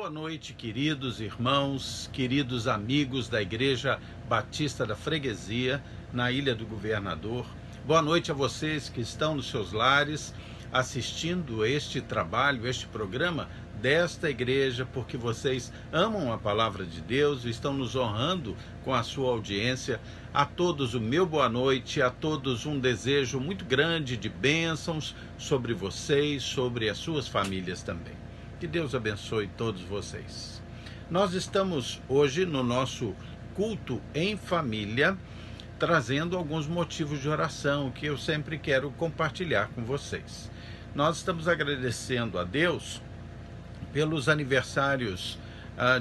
Boa noite, queridos irmãos, queridos amigos da Igreja Batista da Freguesia, na Ilha do Governador. Boa noite a vocês que estão nos seus lares assistindo este trabalho, este programa desta igreja, porque vocês amam a palavra de Deus e estão nos honrando com a sua audiência. A todos o meu boa noite, a todos um desejo muito grande de bênçãos sobre vocês, sobre as suas famílias também. Que Deus abençoe todos vocês. Nós estamos hoje no nosso culto em família, trazendo alguns motivos de oração que eu sempre quero compartilhar com vocês. Nós estamos agradecendo a Deus pelos aniversários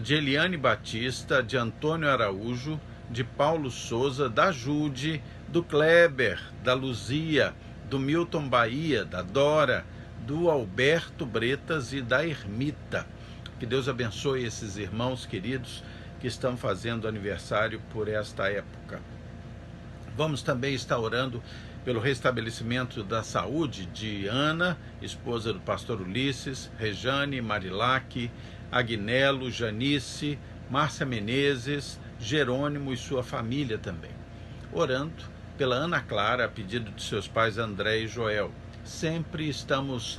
de Eliane Batista, de Antônio Araújo, de Paulo Souza, da Jude, do Kleber, da Luzia, do Milton Bahia, da Dora, do Alberto Bretas e da Ermita. Que Deus abençoe esses irmãos queridos que estão fazendo aniversário por esta época. Vamos também estar orando pelo restabelecimento da saúde de Ana, esposa do pastor Ulisses, Rejane, Marilac, Agnello, Janice, Márcia Menezes, Jerônimo e sua família também. Orando pela Ana Clara, a pedido de seus pais André e Joel. Sempre estamos,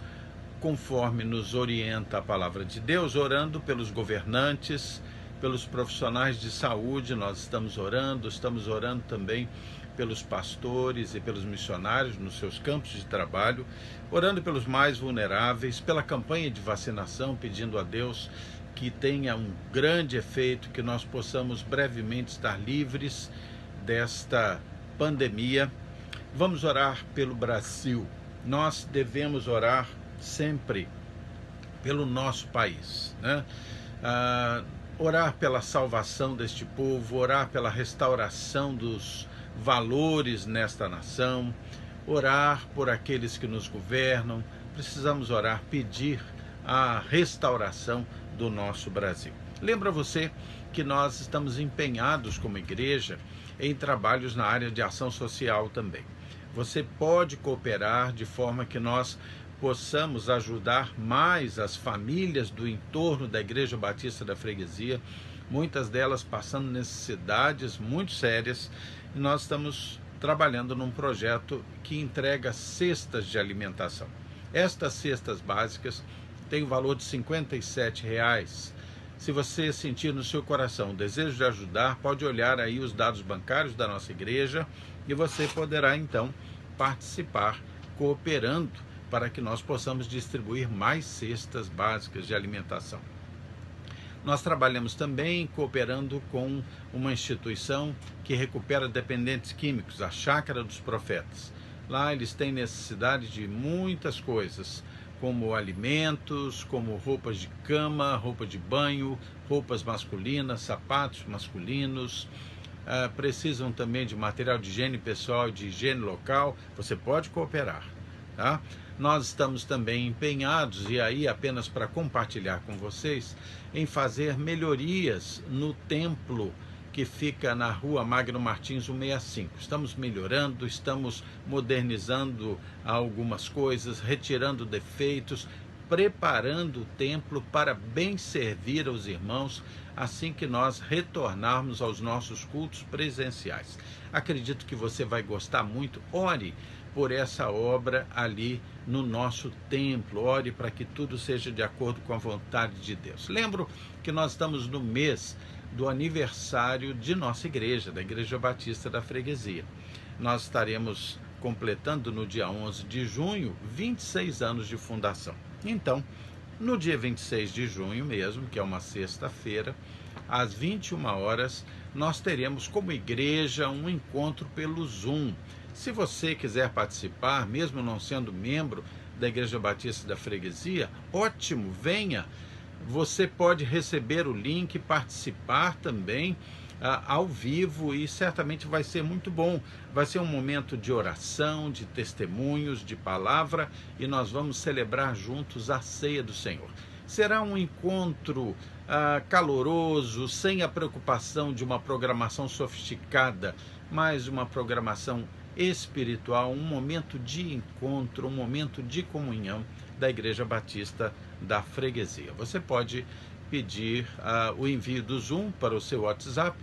conforme nos orienta a palavra de Deus, orando pelos governantes, pelos profissionais de saúde. Nós estamos orando também pelos pastores e pelos missionários nos seus campos de trabalho, orando pelos mais vulneráveis, pela campanha de vacinação, pedindo a Deus que tenha um grande efeito, que nós possamos brevemente estar livres desta pandemia. Vamos orar pelo Brasil. Nós devemos orar sempre pelo nosso país, né? Orar pela salvação deste povo, orar pela restauração dos valores nesta nação, orar por aqueles que nos governam. Precisamos orar, pedir a restauração do nosso Brasil. Lembra você que nós estamos empenhados como igreja em trabalhos na área de ação social também. Você pode cooperar de forma que nós possamos ajudar mais as famílias do entorno da Igreja Batista da Freguesia, muitas delas passando necessidades muito sérias, e nós estamos trabalhando num projeto que entrega cestas de alimentação. Estas cestas básicas têm o valor de R$ 57. Se você sentir no seu coração o desejo de ajudar, pode olhar aí os dados bancários da nossa igreja e você poderá então participar cooperando para que nós possamos distribuir mais cestas básicas de alimentação. Nós trabalhamos também cooperando com uma instituição que recupera dependentes químicos, a Chácara dos Profetas. Lá eles têm necessidade de muitas coisas, como alimentos, como roupas de cama, roupa de banho, roupas masculinas, sapatos masculinos. Precisam também de material de higiene pessoal e de higiene local. Você pode cooperar, tá? Nós estamos também empenhados, e aí apenas para compartilhar com vocês, em fazer melhorias no templo que fica na rua Magno Martins 165. Estamos melhorando, estamos modernizando algumas coisas, retirando defeitos, preparando o templo para bem servir aos irmãos assim que nós retornarmos aos nossos cultos presenciais. Acredito que você vai gostar muito. Ore por essa obra ali no nosso templo, ore para que tudo seja de acordo com a vontade de Deus. Lembro que nós estamos no mês do aniversário de nossa igreja, da Igreja Batista da Freguesia. Nós estaremos completando no dia 11 de junho 26 anos de fundação. Então, no dia 26 de junho mesmo, que é uma sexta-feira, às 21 horas, nós teremos como igreja um encontro pelo Zoom. Se você quiser participar, mesmo não sendo membro da Igreja Batista da Freguesia, ótimo, venha. Você pode receber o link, participar também ao vivo, e certamente vai ser muito bom. Vai ser um momento de oração, de testemunhos, de palavra, e nós vamos celebrar juntos a ceia do Senhor. Será um encontro caloroso, sem a preocupação de uma programação sofisticada, mas uma programação espiritual, um momento de encontro, um momento de comunhão da Igreja Batista da Freguesia. Você pode pedir o envio do Zoom para o seu WhatsApp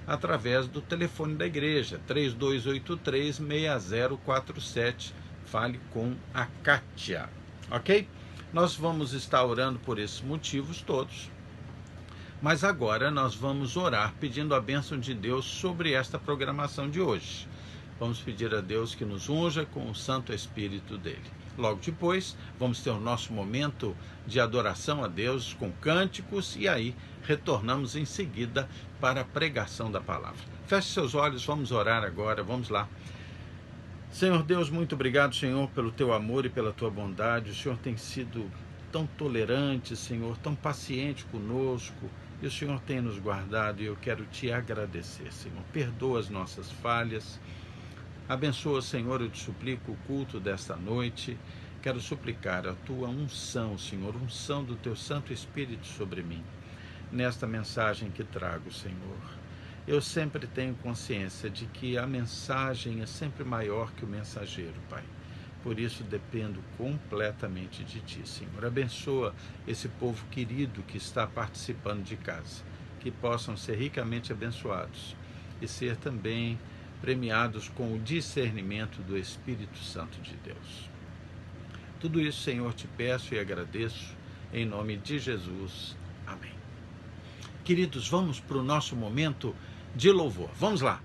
através do telefone da igreja, 3283-6047. Fale com a Kátia, ok? Nós vamos estar orando por esses motivos todos, mas agora nós vamos orar pedindo a bênção de Deus sobre esta programação de hoje. Vamos pedir a Deus que nos unja com o Santo Espírito dele. Logo depois, vamos ter o nosso momento de adoração a Deus com cânticos e aí retornamos em seguida para a pregação da palavra. Feche seus olhos, vamos orar agora, vamos lá. Senhor Deus, muito obrigado, Senhor, pelo teu amor e pela tua bondade. O Senhor tem sido tão tolerante, Senhor, tão paciente conosco, e o Senhor tem nos guardado, e eu quero te agradecer, Senhor. Perdoa as nossas falhas. Abençoa, Senhor, eu te suplico o culto desta noite. Quero suplicar a tua unção, Senhor, unção do teu Santo Espírito sobre mim, nesta mensagem que trago, Senhor. Eu sempre tenho consciência de que a mensagem é sempre maior que o mensageiro, Pai. Por isso dependo completamente de Ti, Senhor. Abençoa esse povo querido que está participando de casa, que possam ser ricamente abençoados e ser também premiados com o discernimento do Espírito Santo de Deus. Tudo isso, Senhor, te peço e agradeço, em nome de Jesus. Amém. Queridos, vamos para o nosso momento de louvor. Vamos lá.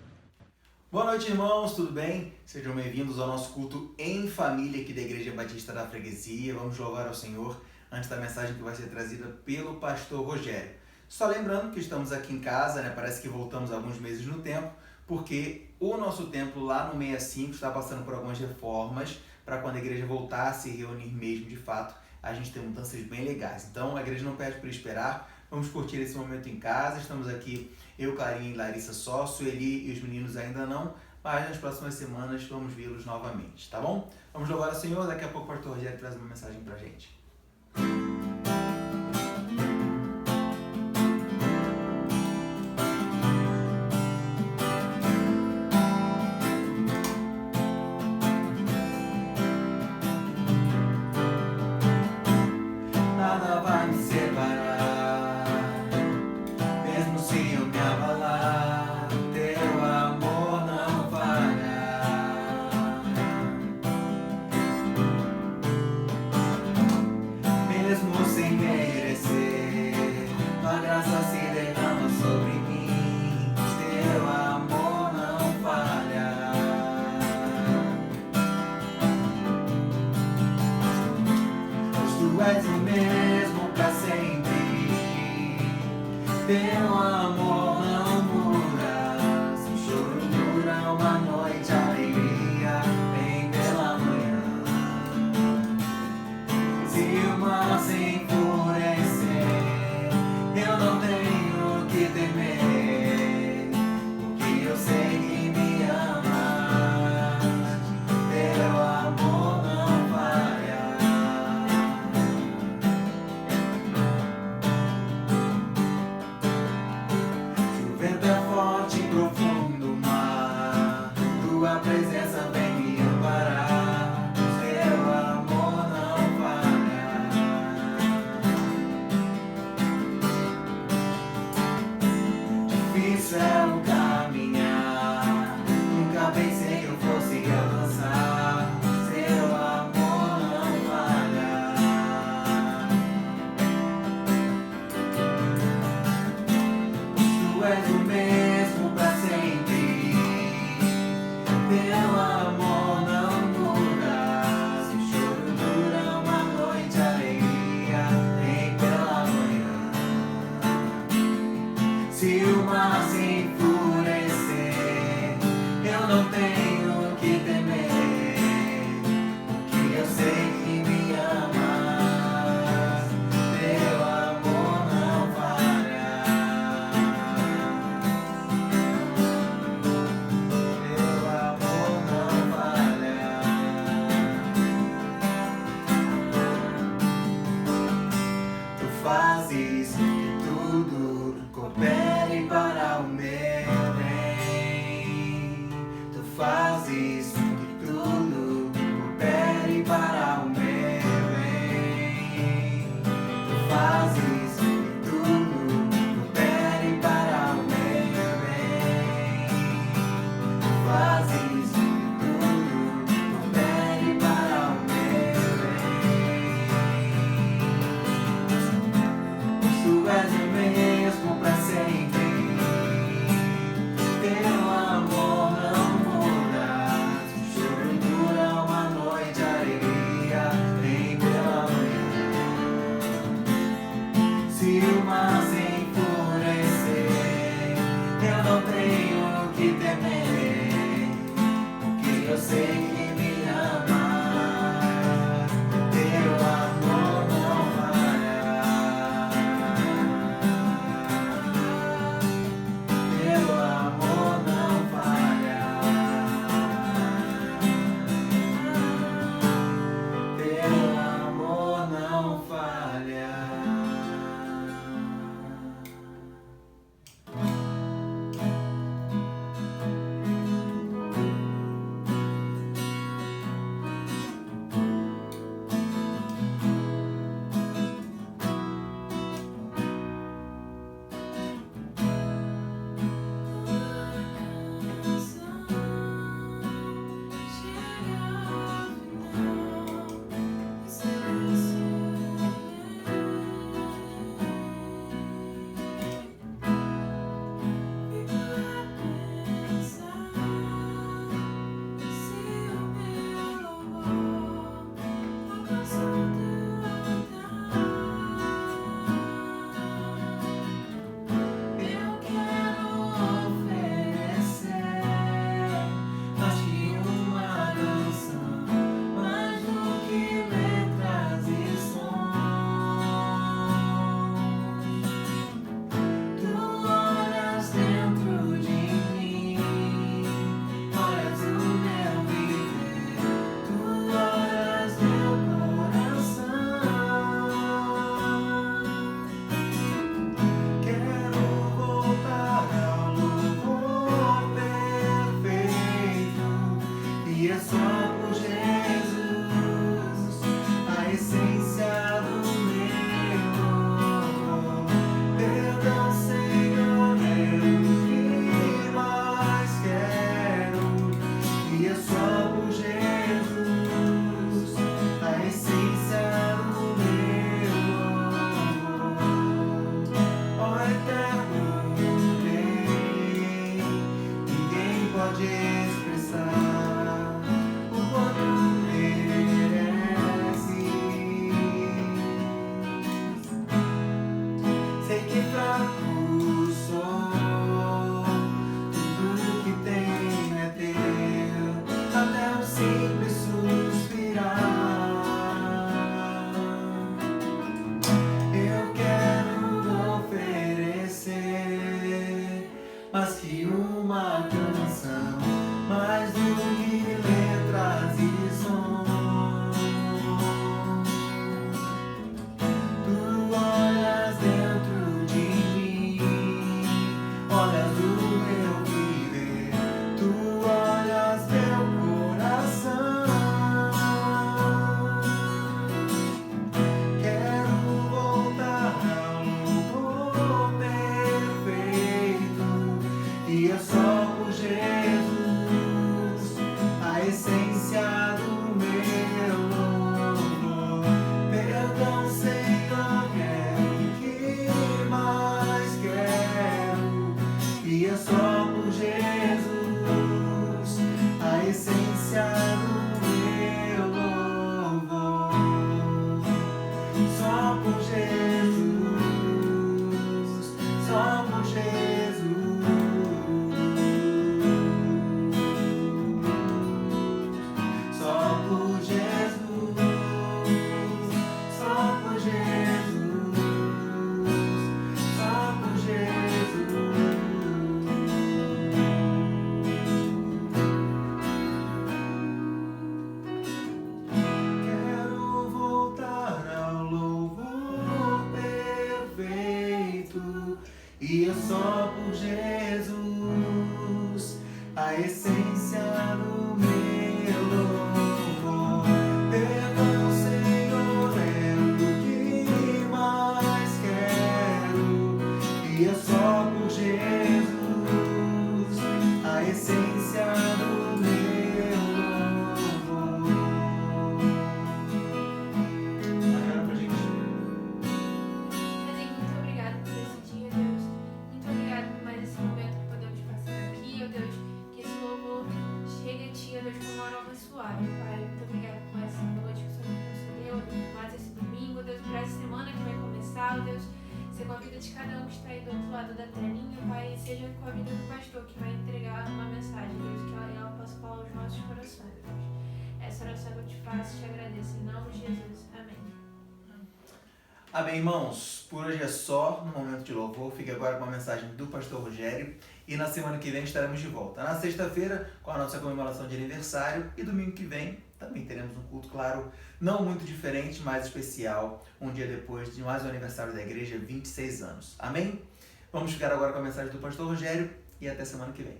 Boa noite, irmãos, tudo bem? Sejam bem-vindos ao nosso culto em família aqui da Igreja Batista da Freguesia. Vamos louvar ao Senhor antes da mensagem que vai ser trazida pelo pastor Rogério. Só lembrando que estamos aqui em casa, né? Parece que voltamos alguns meses no tempo, porque o nosso templo lá no 65 está passando por algumas reformas para quando a igreja voltar a se reunir mesmo de fato, a gente ter mudanças bem legais. Então a igreja não pede por esperar, vamos curtir esse momento em casa. Estamos aqui, eu, Clarinha e Larissa sócio, Eli e os meninos ainda não, mas nas próximas semanas vamos vê-los novamente, tá bom? Vamos louvar ao Senhor, daqui a pouco o pastor Rogério traz uma mensagem pra gente. Nada vai me separar, mesmo se eu me abalar, teu amor não falha. Mesmo sem merecer, tua graça se derrama sobre mim, teu amor não falha. Pois tu és o mesmo pra sempre, teu amor não muda. Se o choro dura uma noite, a alegria vem pela manhã. Se o mar se enfurecer, eu não tenho o que temer, porque eu sei que me amas, teu amor não falha. Se o vento é forte e profundo o mar, tua presença vem me amparar, teu amor não falha. Difícil é o caminhar, nunca pensei que eu fosse alcançar, teu amor não falha. Tu és o mesmo pra sempre, teu amor não muda. Se o choro dura uma noite, a alegria vem pela manhã. Se o mar se enfurecer, eu não tenho o que temer, porque eu sei que me amas, teu amor não falha. Teu amor não falha. Tu fazes que tudo coopere para o meu E é só por Jesus a essência do meu louvor. Perdão, Senhor, é o que mais quero. E é só por Jesus a essência do meu louvor. Agora pra gente. Muito obrigado por esse dia, Deus. Muito obrigado por mais esse momento que podemos passar aqui, ó Deus. Que esse louvor chegue a Ti, ó Deus, como uma aroma suave, Pai. Muito obrigado por essa noite que o Senhor nos concedeu, por mais esse domingo, Deus, por essa semana que vai começar, ó Deus. Seja com a vida de cada um que está aí do outro lado da telinha, Pai, e seja com a vida do pastor que vai entregar uma mensagem, Deus, que ela possa falar aos nossos corações, Deus. Essa oração que eu te faço, te agradeço em nome de Jesus. Amém. Amém, irmãos. Por hoje é só no momento de louvor. Fique agora com a mensagem do pastor Rogério. E na semana que vem estaremos de volta. Na sexta-feira, com a nossa comemoração de aniversário. E domingo que vem também teremos um culto, claro, não muito diferente, mas especial. Um dia depois de mais um aniversário da igreja, 26 anos. Amém? Vamos ficar agora com a mensagem do pastor Rogério. E até semana que vem.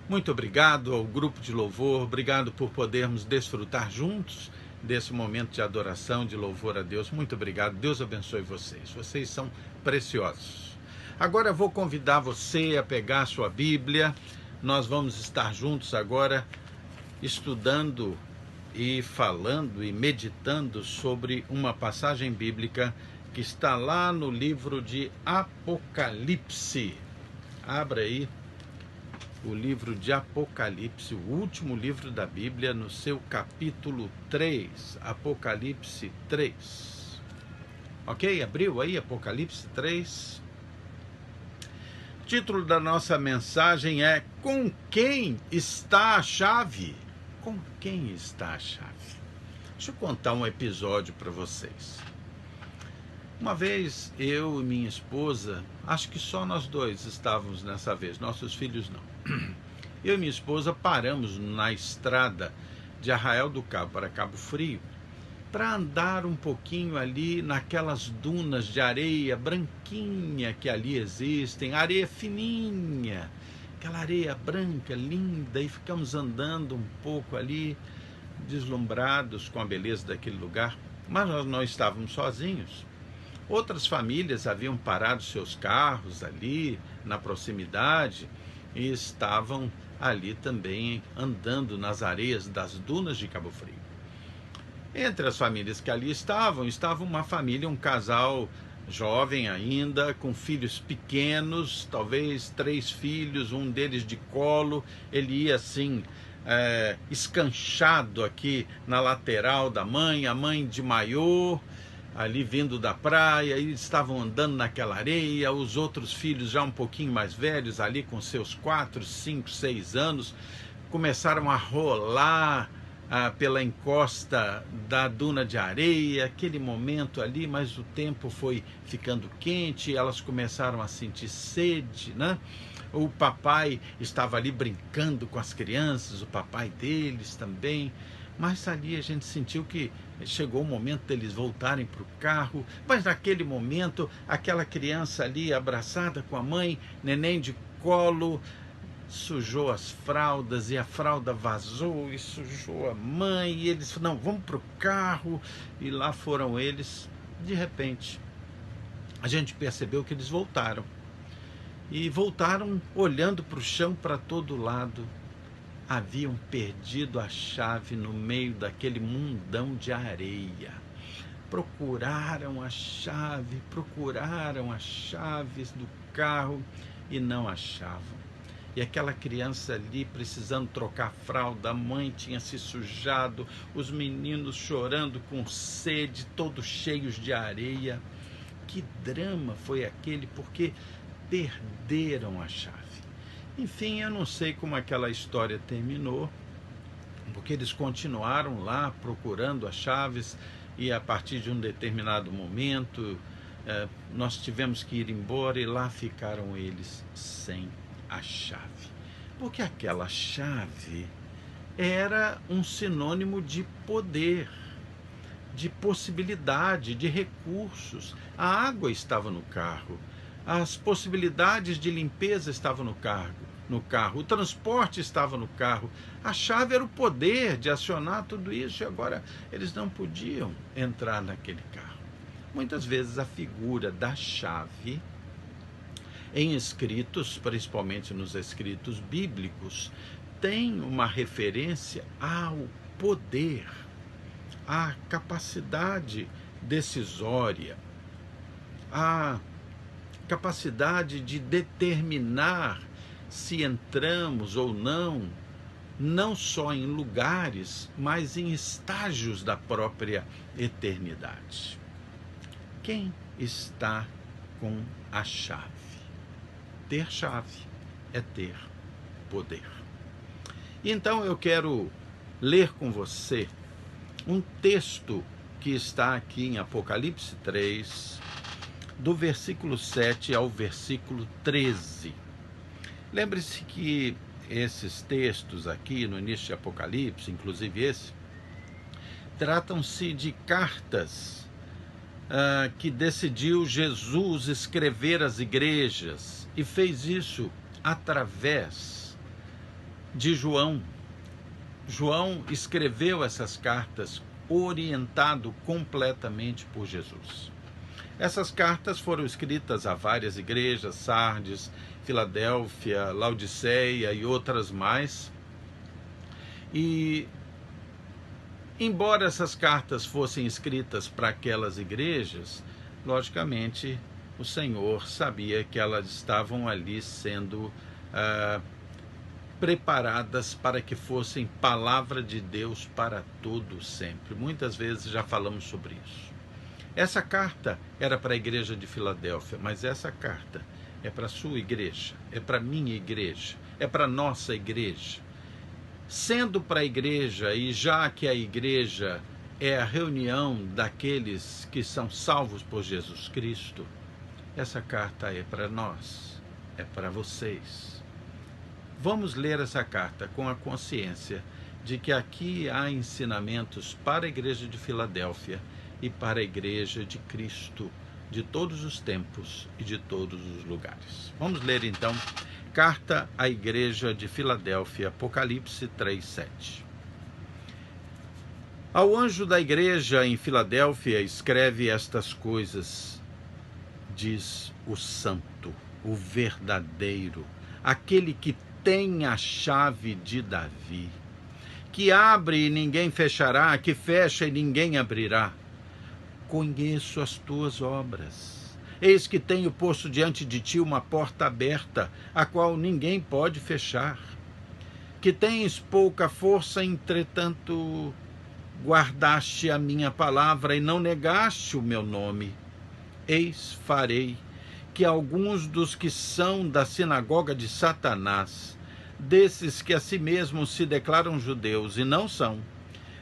Muito obrigado ao grupo de louvor. Obrigado por podermos desfrutar juntos desse momento de adoração, de louvor a Deus. Muito obrigado. Deus abençoe vocês. Vocês são preciosos. Agora eu vou convidar você a pegar a sua Bíblia. Nós vamos estar juntos agora estudando e falando e meditando sobre uma passagem bíblica que está lá no livro de Apocalipse. Abra aí o livro de Apocalipse, o último livro da Bíblia, no seu capítulo 3, Apocalipse 3. Ok? Abriu aí Apocalipse 3. O título da nossa mensagem é: Com quem está a chave? Com quem está a chave? Deixa eu contar um episódio para vocês. Uma vez, eu e minha esposa, acho que só nós dois estávamos nessa vez, nossos filhos não. Eu e minha esposa paramos na estrada de Arraial do Cabo para Cabo Frio para andar um pouquinho ali naquelas dunas de areia branquinha que ali existem, areia fininha, aquela areia branca, linda, e ficamos andando um pouco ali, deslumbrados com a beleza daquele lugar, mas nós não estávamos sozinhos. Outras famílias haviam parado seus carros ali na proximidade e estavam ali também andando nas areias das dunas de Cabo Frio. Entre as famílias que ali estava uma família, um casal jovem ainda, com filhos pequenos, talvez 3 filhos, um deles de colo. Ele ia assim, escanchado aqui na lateral da mãe, a mãe de maiô, ali vindo da praia, e estavam andando naquela areia. Os outros filhos já um pouquinho mais velhos, ali com seus 4, 5, 6 anos, começaram a rolar pela encosta da duna de areia, aquele momento ali, mas o tempo foi ficando quente, elas começaram a sentir sede, né? O papai estava ali brincando com as crianças, o papai deles também. Mas ali a gente sentiu que chegou o momento deles voltarem para o carro, mas naquele momento, aquela criança ali abraçada com a mãe, neném de colo, sujou as fraldas e a fralda vazou e sujou a mãe, e eles falaram: não, vamos para o carro, e lá foram eles. De repente, a gente percebeu que eles voltaram, e voltaram olhando para o chão para todo lado. Haviam perdido a chave no meio daquele mundão de areia. Procuraram as chaves do carro e não achavam. E aquela criança ali precisando trocar a fralda, a mãe tinha se sujado, os meninos chorando com sede, todos cheios de areia. Que drama foi aquele, porque perderam a chave. Enfim, eu não sei como aquela história terminou, porque eles continuaram lá procurando as chaves, e a partir de um determinado momento nós tivemos que ir embora, e lá ficaram eles sem a chave. Porque aquela chave era um sinônimo de poder, de possibilidade, de recursos. A água estava no carro, as possibilidades de limpeza estavam no carro, o transporte estava no carro, a chave era o poder de acionar tudo isso, e agora eles não podiam entrar naquele carro. Muitas vezes a figura da chave, em escritos, principalmente nos escritos bíblicos, tem uma referência ao poder, à capacidade decisória, à capacidade de determinar se entramos ou não só em lugares, mas em estágios da própria eternidade. Quem está com a chave? Ter chave é ter poder. Então eu quero ler com você um texto que está aqui em Apocalipse 3, do versículo 7 ao versículo 13. Lembre-se que esses textos aqui no início de Apocalipse, inclusive esse, tratam-se de cartas que decidiu Jesus escrever às igrejas, e fez isso através de João. João escreveu essas cartas orientado completamente por Jesus. Essas cartas foram escritas a várias igrejas, Sardes, Filadélfia, Laodiceia e outras mais. E, embora essas cartas fossem escritas para aquelas igrejas, logicamente o Senhor sabia que elas estavam ali sendo preparadas para que fossem palavra de Deus para todo sempre. Muitas vezes já falamos sobre isso. Essa carta era para a igreja de Filadélfia, mas essa carta é para a sua igreja, é para a minha igreja, é para a nossa igreja. Sendo para a igreja, e já que a igreja é a reunião daqueles que são salvos por Jesus Cristo, essa carta é para nós, é para vocês. Vamos ler essa carta com a consciência de que aqui há ensinamentos para a igreja de Filadélfia e para a igreja de Cristo, de todos os tempos e de todos os lugares. Vamos ler então, carta à igreja de Filadélfia, Apocalipse 3:7. Ao anjo da igreja em Filadélfia escreve estas coisas, diz o santo, o verdadeiro, aquele que tem a chave de Davi, que abre e ninguém fechará, que fecha e ninguém abrirá. Conheço as tuas obras. Eis que tenho posto diante de ti uma porta aberta, a qual ninguém pode fechar. Que tens pouca força, entretanto guardaste a minha palavra e não negaste o meu nome. Eis, farei que alguns dos que são da sinagoga de Satanás, desses que a si mesmos se declaram judeus e não são,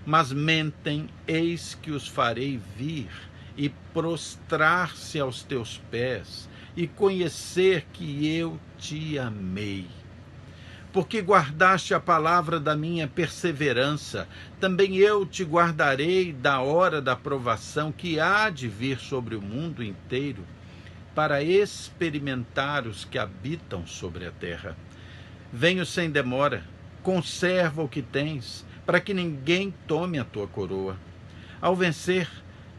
mas mentem, eis que os farei vir e prostrar-se aos teus pés e conhecer que eu te amei. Porque guardaste a palavra da minha perseverança, também eu te guardarei da hora da provação que há de vir sobre o mundo inteiro, para experimentar os que habitam sobre a terra. Venho sem demora, conserva o que tens, para que ninguém tome a tua coroa. Ao vencer,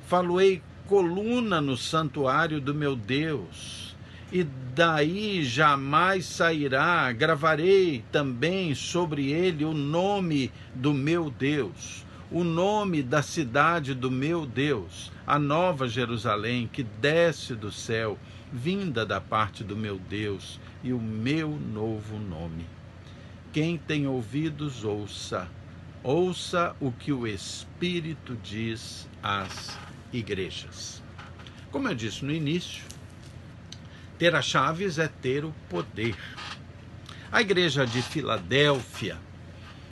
falo-ei coluna no santuário do meu Deus, e daí jamais sairá. Gravarei também sobre ele o nome do meu Deus, o nome da cidade do meu Deus, a nova Jerusalém, que desce do céu, vinda da parte do meu Deus, e o meu novo nome. Quem tem ouvidos, ouça. Ouça o que o Espírito diz às igrejas. Como eu disse no início, ter as chaves é ter o poder. A igreja de Filadélfia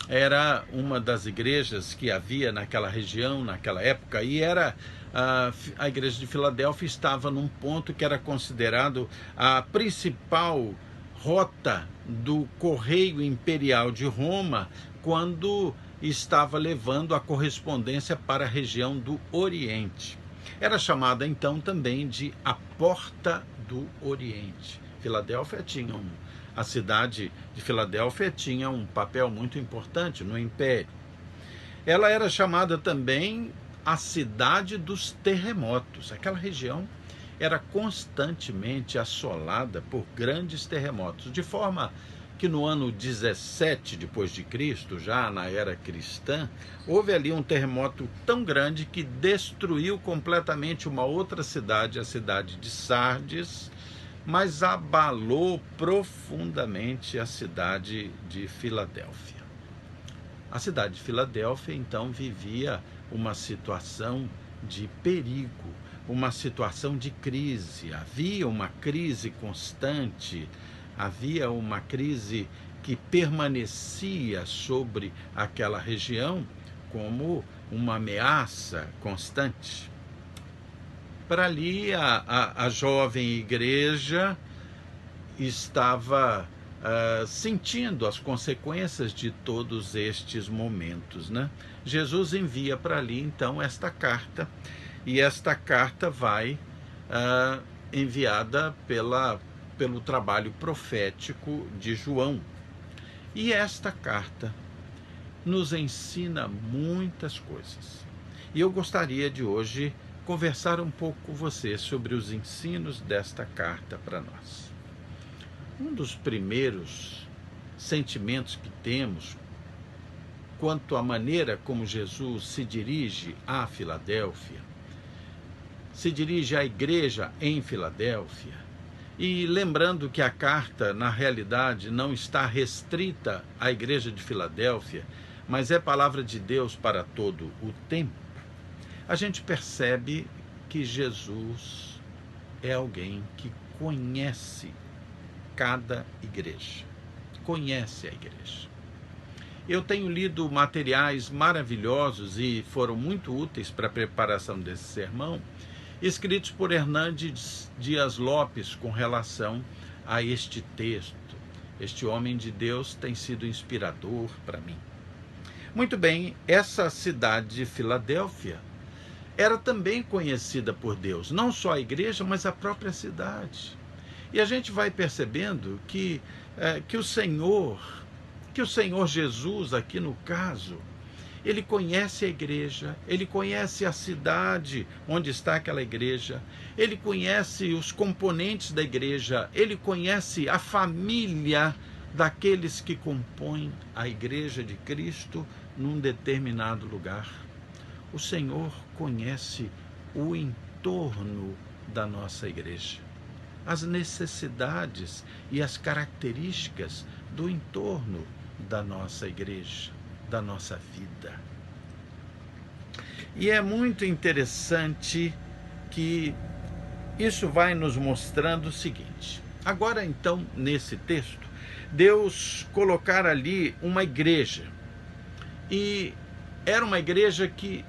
era uma das igrejas que havia naquela região, naquela época, e a igreja de Filadélfia estava num ponto que era considerado a principal rota do correio imperial de Roma, quando estava levando a correspondência para a região do Oriente. Era chamada então também de a Porta do Oriente. A cidade de Filadélfia tinha um papel muito importante no Império. Ela era chamada também a cidade dos terremotos. Aquela região era constantemente assolada por grandes terremotos, de forma que no ano 17 depois de Cristo, já na era cristã, houve ali um terremoto tão grande que destruiu completamente uma outra cidade, a cidade de Sardes, mas abalou profundamente a cidade de Filadélfia. A cidade de Filadélfia, então, vivia uma situação de perigo, uma situação de crise. Havia uma crise constante, havia uma crise que permanecia sobre aquela região como uma ameaça constante. Para ali, a jovem igreja estava sentindo as consequências de todos estes momentos, né? Jesus envia para ali, então, esta carta, e esta carta vai enviada pelo trabalho profético de João. E esta carta nos ensina muitas coisas. E eu gostaria de hoje conversar um pouco com você sobre os ensinos desta carta para nós. Um dos primeiros sentimentos que temos quanto à maneira como Jesus se dirige à Filadélfia, se dirige à igreja em Filadélfia, e lembrando que a carta, na realidade, não está restrita à igreja de Filadélfia, mas é palavra de Deus para todo o tempo, a gente percebe que Jesus é alguém que conhece cada igreja, conhece a igreja. Eu tenho lido materiais maravilhosos e foram muito úteis para a preparação desse sermão, escritos por Hernandes Dias Lopes com relação a este texto. Este homem de Deus tem sido inspirador para mim. Muito bem, essa cidade de Filadélfia era também conhecida por Deus, não só a igreja, mas a própria cidade. E a gente vai percebendo que o Senhor Jesus, aqui no caso, ele conhece a igreja, ele conhece a cidade onde está aquela igreja, ele conhece os componentes da igreja, ele conhece a família daqueles que compõem a igreja de Cristo num determinado lugar. O Senhor conhece o entorno da nossa igreja, as necessidades e as características do entorno da nossa igreja, da nossa vida. E é muito interessante que isso vai nos mostrando o seguinte. Agora, então, nesse texto, Deus colocar ali uma igreja. E era uma igreja que,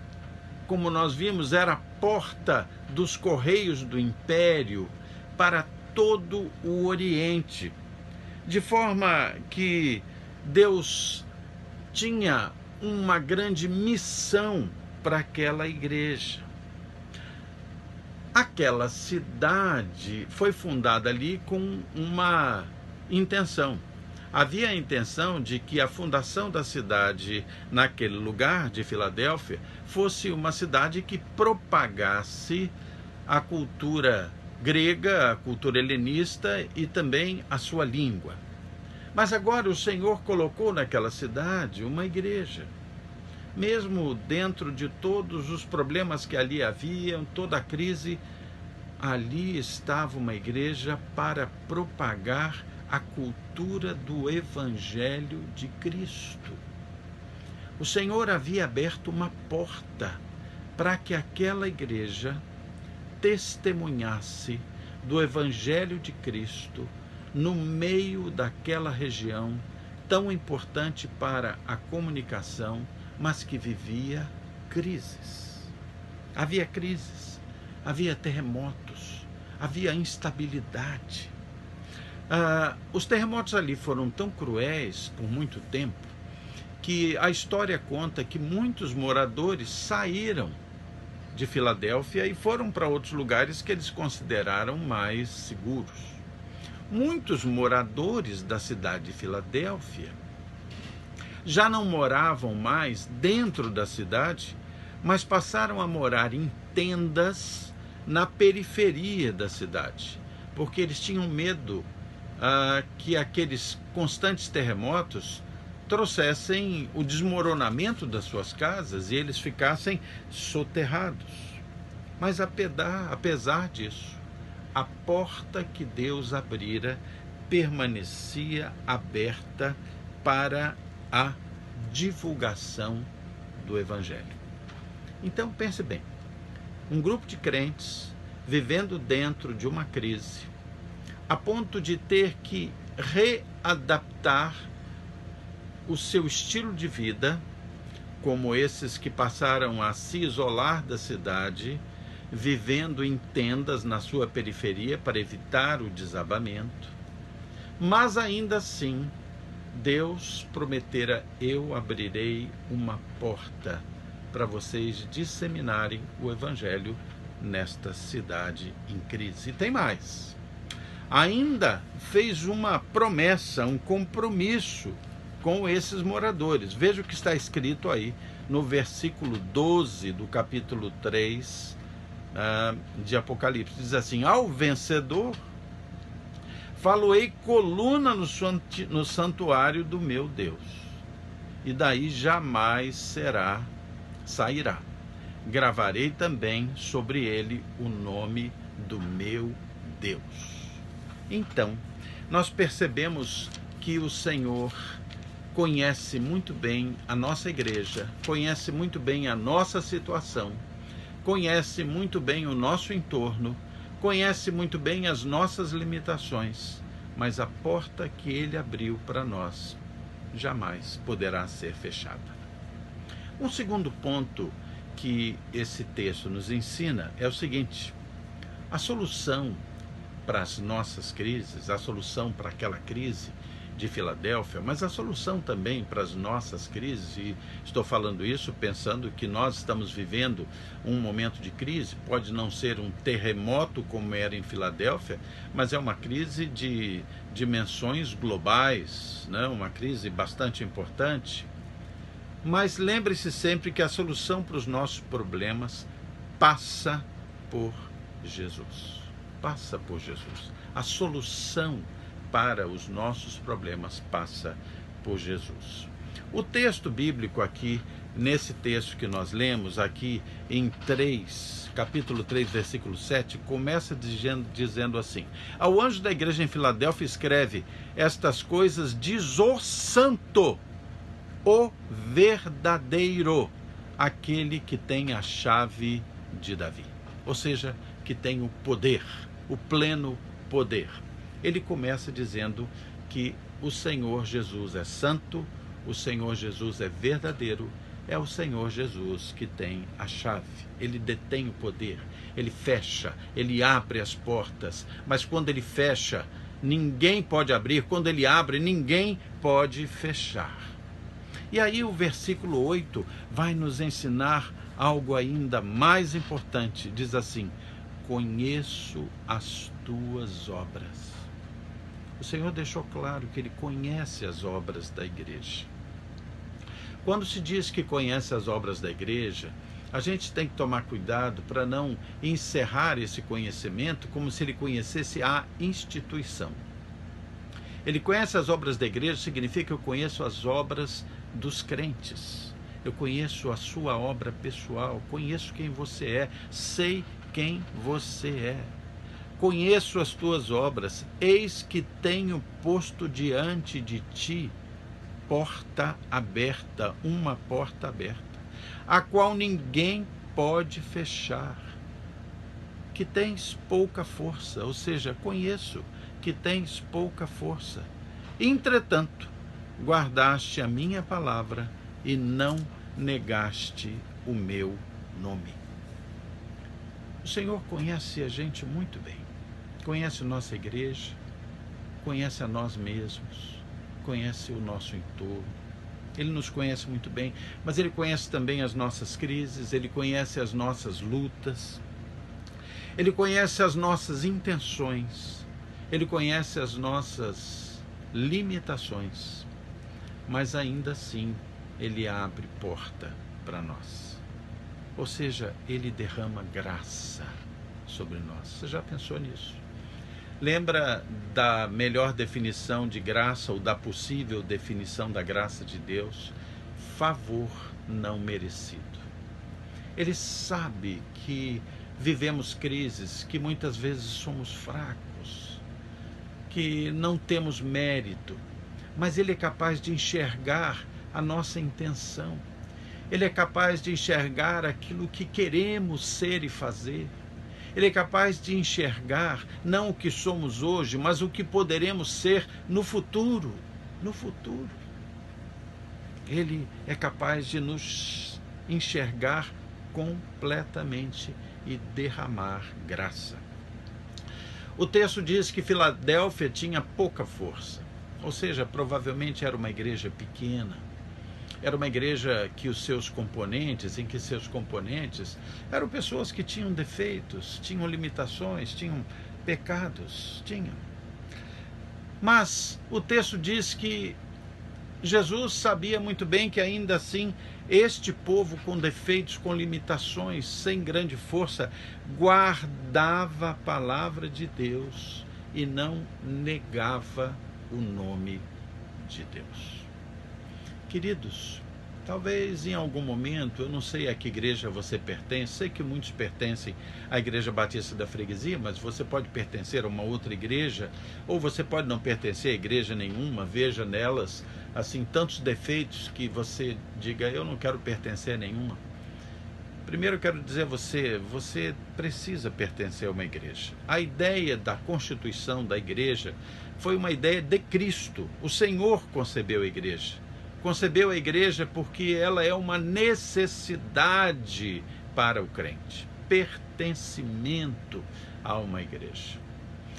como nós vimos, era a porta dos correios do império para todo o Oriente. De forma que Deus tinha uma grande missão para aquela igreja. Aquela cidade foi fundada ali com uma intenção. Havia a intenção de que a fundação da cidade naquele lugar de Filadélfia fosse uma cidade que propagasse a cultura grega, a cultura helenista e também a sua língua. Mas agora o Senhor colocou naquela cidade uma igreja. Mesmo dentro de todos os problemas que ali haviam, toda a crise, ali estava uma igreja para propagar a cultura do Evangelho de Cristo. O Senhor havia aberto uma porta para que aquela igreja testemunhasse do Evangelho de Cristo no meio daquela região tão importante para a comunicação, mas que vivia crises. Havia crises, havia terremotos, havia instabilidade. Os terremotos ali foram tão cruéis por muito tempo que a história conta que muitos moradores saíram de Filadélfia e foram para outros lugares que eles consideraram mais seguros. Muitos moradores da cidade de Filadélfia já não moravam mais dentro da cidade, mas passaram a morar em tendas na periferia da cidade, porque eles tinham medo que aqueles constantes terremotos trouxessem o desmoronamento das suas casas e eles ficassem soterrados. Mas apesar disso, a porta que Deus abrira permanecia aberta para a divulgação do Evangelho. Então pense bem, um grupo de crentes vivendo dentro de uma crise, a ponto de ter que readaptar o seu estilo de vida, como esses que passaram a se isolar da cidade, vivendo em tendas na sua periferia para evitar o desabamento. Mas ainda assim, Deus prometera: eu abrirei uma porta para vocês disseminarem o evangelho nesta cidade em crise. E tem mais. Ainda fez uma promessa, um compromisso com esses moradores. Veja o que está escrito aí no versículo 12 do capítulo 3 de Apocalipse. Diz assim: ao vencedor faloei coluna no santuário do meu Deus, e daí jamais sairá. Gravarei também sobre ele o nome do meu Deus. Então, nós percebemos que o Senhor conhece muito bem a nossa igreja, conhece muito bem a nossa situação, conhece muito bem o nosso entorno, conhece muito bem as nossas limitações, mas a porta que Ele abriu para nós jamais poderá ser fechada. Um segundo ponto que esse texto nos ensina é o seguinte: a solução para as nossas crises, a solução para aquela crise de Filadélfia, mas a solução também para as nossas crises, e estou falando isso pensando que nós estamos vivendo um momento de crise, pode não ser um terremoto como era em Filadélfia, mas é uma crise de dimensões globais, né? Uma crise bastante importante. Mas lembre-se sempre que a solução para os nossos problemas passa por Jesus. Passa por Jesus. A solução para os nossos problemas passa por Jesus. O texto bíblico aqui, nesse texto que nós lemos aqui em capítulo 3, versículo 7, começa dizendo assim: ao anjo da igreja em Filadélfia escreve: estas coisas diz o santo, o verdadeiro, aquele que tem a chave de Davi, ou seja, que tem o poder, o pleno poder. Ele começa dizendo que o Senhor Jesus é santo, o Senhor Jesus é verdadeiro, é o Senhor Jesus que tem a chave. Ele detém o poder, ele fecha, ele abre as portas, mas quando ele fecha, ninguém pode abrir, quando ele abre, ninguém pode fechar. E aí o versículo 8 vai nos ensinar algo ainda mais importante. Diz assim: conheço as tuas obras. O Senhor deixou claro que Ele conhece as obras da igreja. Quando se diz que conhece as obras da igreja, a gente tem que tomar cuidado para não encerrar esse conhecimento como se Ele conhecesse a instituição. Ele conhece as obras da igreja significa que eu conheço as obras dos crentes. Eu conheço a sua obra pessoal, conheço quem você é, sei quem você é. Conheço as tuas obras, eis que tenho posto diante de ti porta aberta, uma porta aberta, a qual ninguém pode fechar. Que tens pouca força, ou seja, conheço que tens pouca força. Entretanto, guardaste a minha palavra e não negaste o meu nome. O Senhor conhece a gente muito bem. Conhece nossa igreja, conhece a nós mesmos, conhece o nosso entorno. Ele nos conhece muito bem, mas Ele conhece também as nossas crises, Ele conhece as nossas lutas, Ele conhece as nossas intenções, Ele conhece as nossas limitações, mas ainda assim Ele abre porta para nós. Ou seja, Ele derrama graça sobre nós. Você já pensou nisso? Lembra da melhor definição de graça, ou da possível definição da graça de Deus? Favor não merecido. Ele sabe que vivemos crises, que muitas vezes somos fracos, que não temos mérito, mas Ele é capaz de enxergar a nossa intenção. Ele é capaz de enxergar aquilo que queremos ser e fazer. Ele é capaz de enxergar não o que somos hoje, mas o que poderemos ser no futuro. No futuro. Ele é capaz de nos enxergar completamente e derramar graça. O texto diz que Filadélfia tinha pouca força, ou seja, provavelmente era uma igreja pequena. Era uma igreja em que seus componentes eram pessoas que tinham defeitos, tinham limitações, tinham pecados, Mas o texto diz que Jesus sabia muito bem que ainda assim este povo com defeitos, com limitações, sem grande força, guardava a palavra de Deus e não negava o nome de Deus. Queridos, talvez em algum momento, eu não sei a que igreja você pertence, sei que muitos pertencem à Igreja Batista da Freguesia, mas você pode pertencer a uma outra igreja, ou você pode não pertencer a igreja nenhuma, veja nelas assim tantos defeitos que você diga, eu não quero pertencer a nenhuma. Primeiro eu quero dizer a você precisa pertencer a uma igreja. A ideia da constituição da igreja foi uma ideia de Cristo. O Senhor concebeu a igreja. Concebeu a igreja porque ela é uma necessidade para o crente. Pertencimento a uma igreja.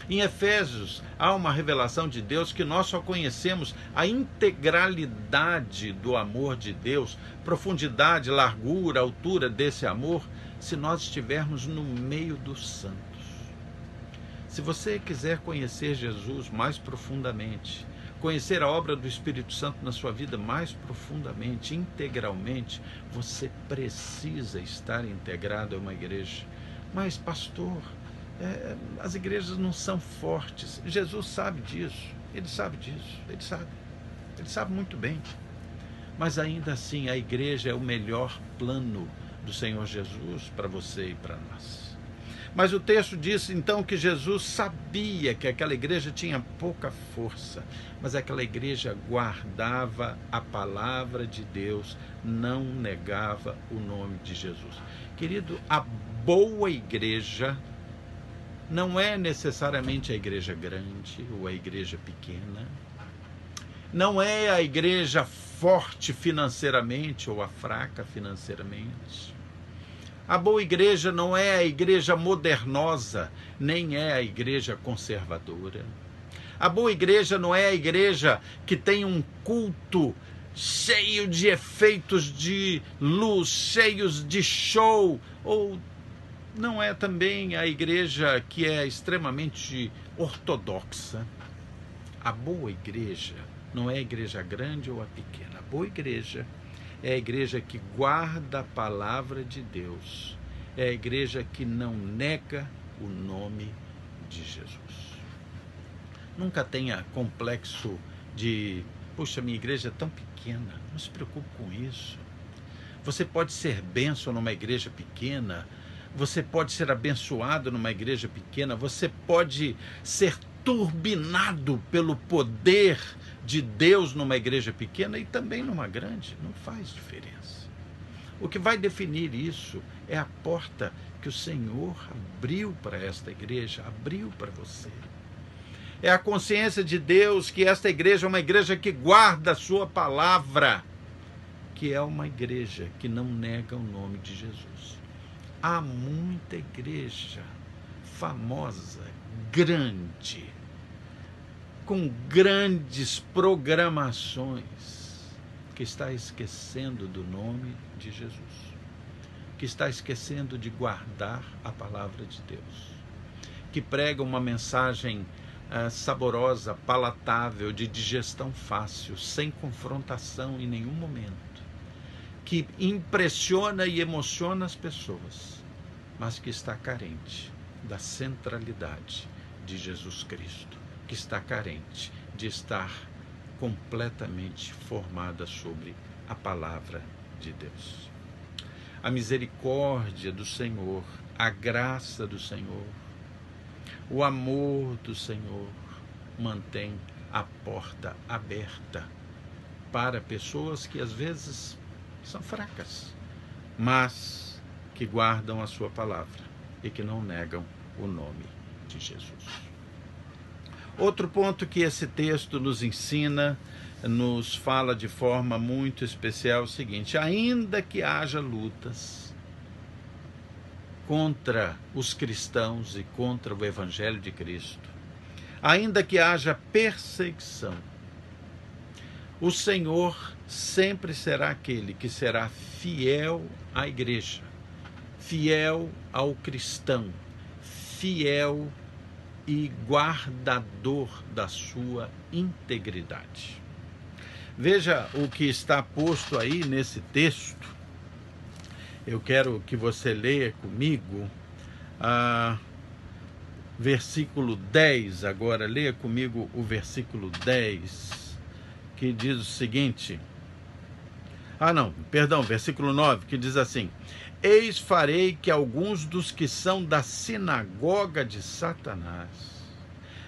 Em Efésios, há uma revelação de Deus que nós só conhecemos a integralidade do amor de Deus, profundidade, largura, altura desse amor, se nós estivermos no meio dos santos. Se você quiser conhecer Jesus mais profundamente, conhecer a obra do Espírito Santo na sua vida mais profundamente, integralmente, você precisa estar integrado a uma igreja. Mas, pastor, as igrejas não são fortes. Jesus sabe disso, ele sabe muito bem. Mas ainda assim, a igreja é o melhor plano do Senhor Jesus para você e para nós. Mas o texto diz então que Jesus sabia que aquela igreja tinha pouca força, mas aquela igreja guardava a palavra de Deus, não negava o nome de Jesus. Querido, a boa igreja não é necessariamente a igreja grande ou a igreja pequena. Não é a igreja forte financeiramente ou a fraca financeiramente. A boa igreja não é a igreja modernosa, nem é a igreja conservadora. A boa igreja não é a igreja que tem um culto cheio de efeitos de luz, cheios de show, ou não é também a igreja que é extremamente ortodoxa. A boa igreja não é a igreja grande ou a pequena. A boa igreja é a igreja que guarda a palavra de Deus. É a igreja que não nega o nome de Jesus. Nunca tenha complexo de, puxa, minha igreja é tão pequena. Não se preocupe com isso. Você pode ser bênção numa igreja pequena. Você pode ser abençoado numa igreja pequena. Você pode ser turbinado pelo poder de Deus numa igreja pequena e também numa grande. Não faz diferença. O que vai definir isso é a porta que o Senhor abriu para esta igreja, abriu para você. É a consciência de Deus que esta igreja é uma igreja que guarda a sua palavra, que é uma igreja que não nega o nome de Jesus. Há muita igreja famosa, grande, com grandes programações, que está esquecendo do nome de Jesus, que está esquecendo de guardar a palavra de Deus, que prega uma mensagem saborosa, palatável, de digestão fácil, sem confrontação em nenhum momento, que impressiona e emociona as pessoas, mas que está carente da centralidade de Jesus Cristo, que está carente de estar completamente formada sobre a palavra de Deus. A misericórdia do Senhor, a graça do Senhor, o amor do Senhor mantém a porta aberta para pessoas que às vezes são fracas, mas que guardam a sua palavra e que não negam o nome de Jesus. Outro ponto que esse texto nos ensina nos fala de forma muito especial o seguinte: ainda que haja lutas contra os cristãos e contra o Evangelho de Cristo, ainda que haja perseguição, o Senhor sempre será aquele que será fiel à igreja, fiel ao cristão, fiel e guardador da sua integridade. Veja o que está posto aí nesse texto. Eu quero que você leia comigo versículo 10 agora. Leia comigo o versículo 10, que diz o seguinte. Versículo 9, que diz assim: eis farei que alguns dos que são da sinagoga de Satanás,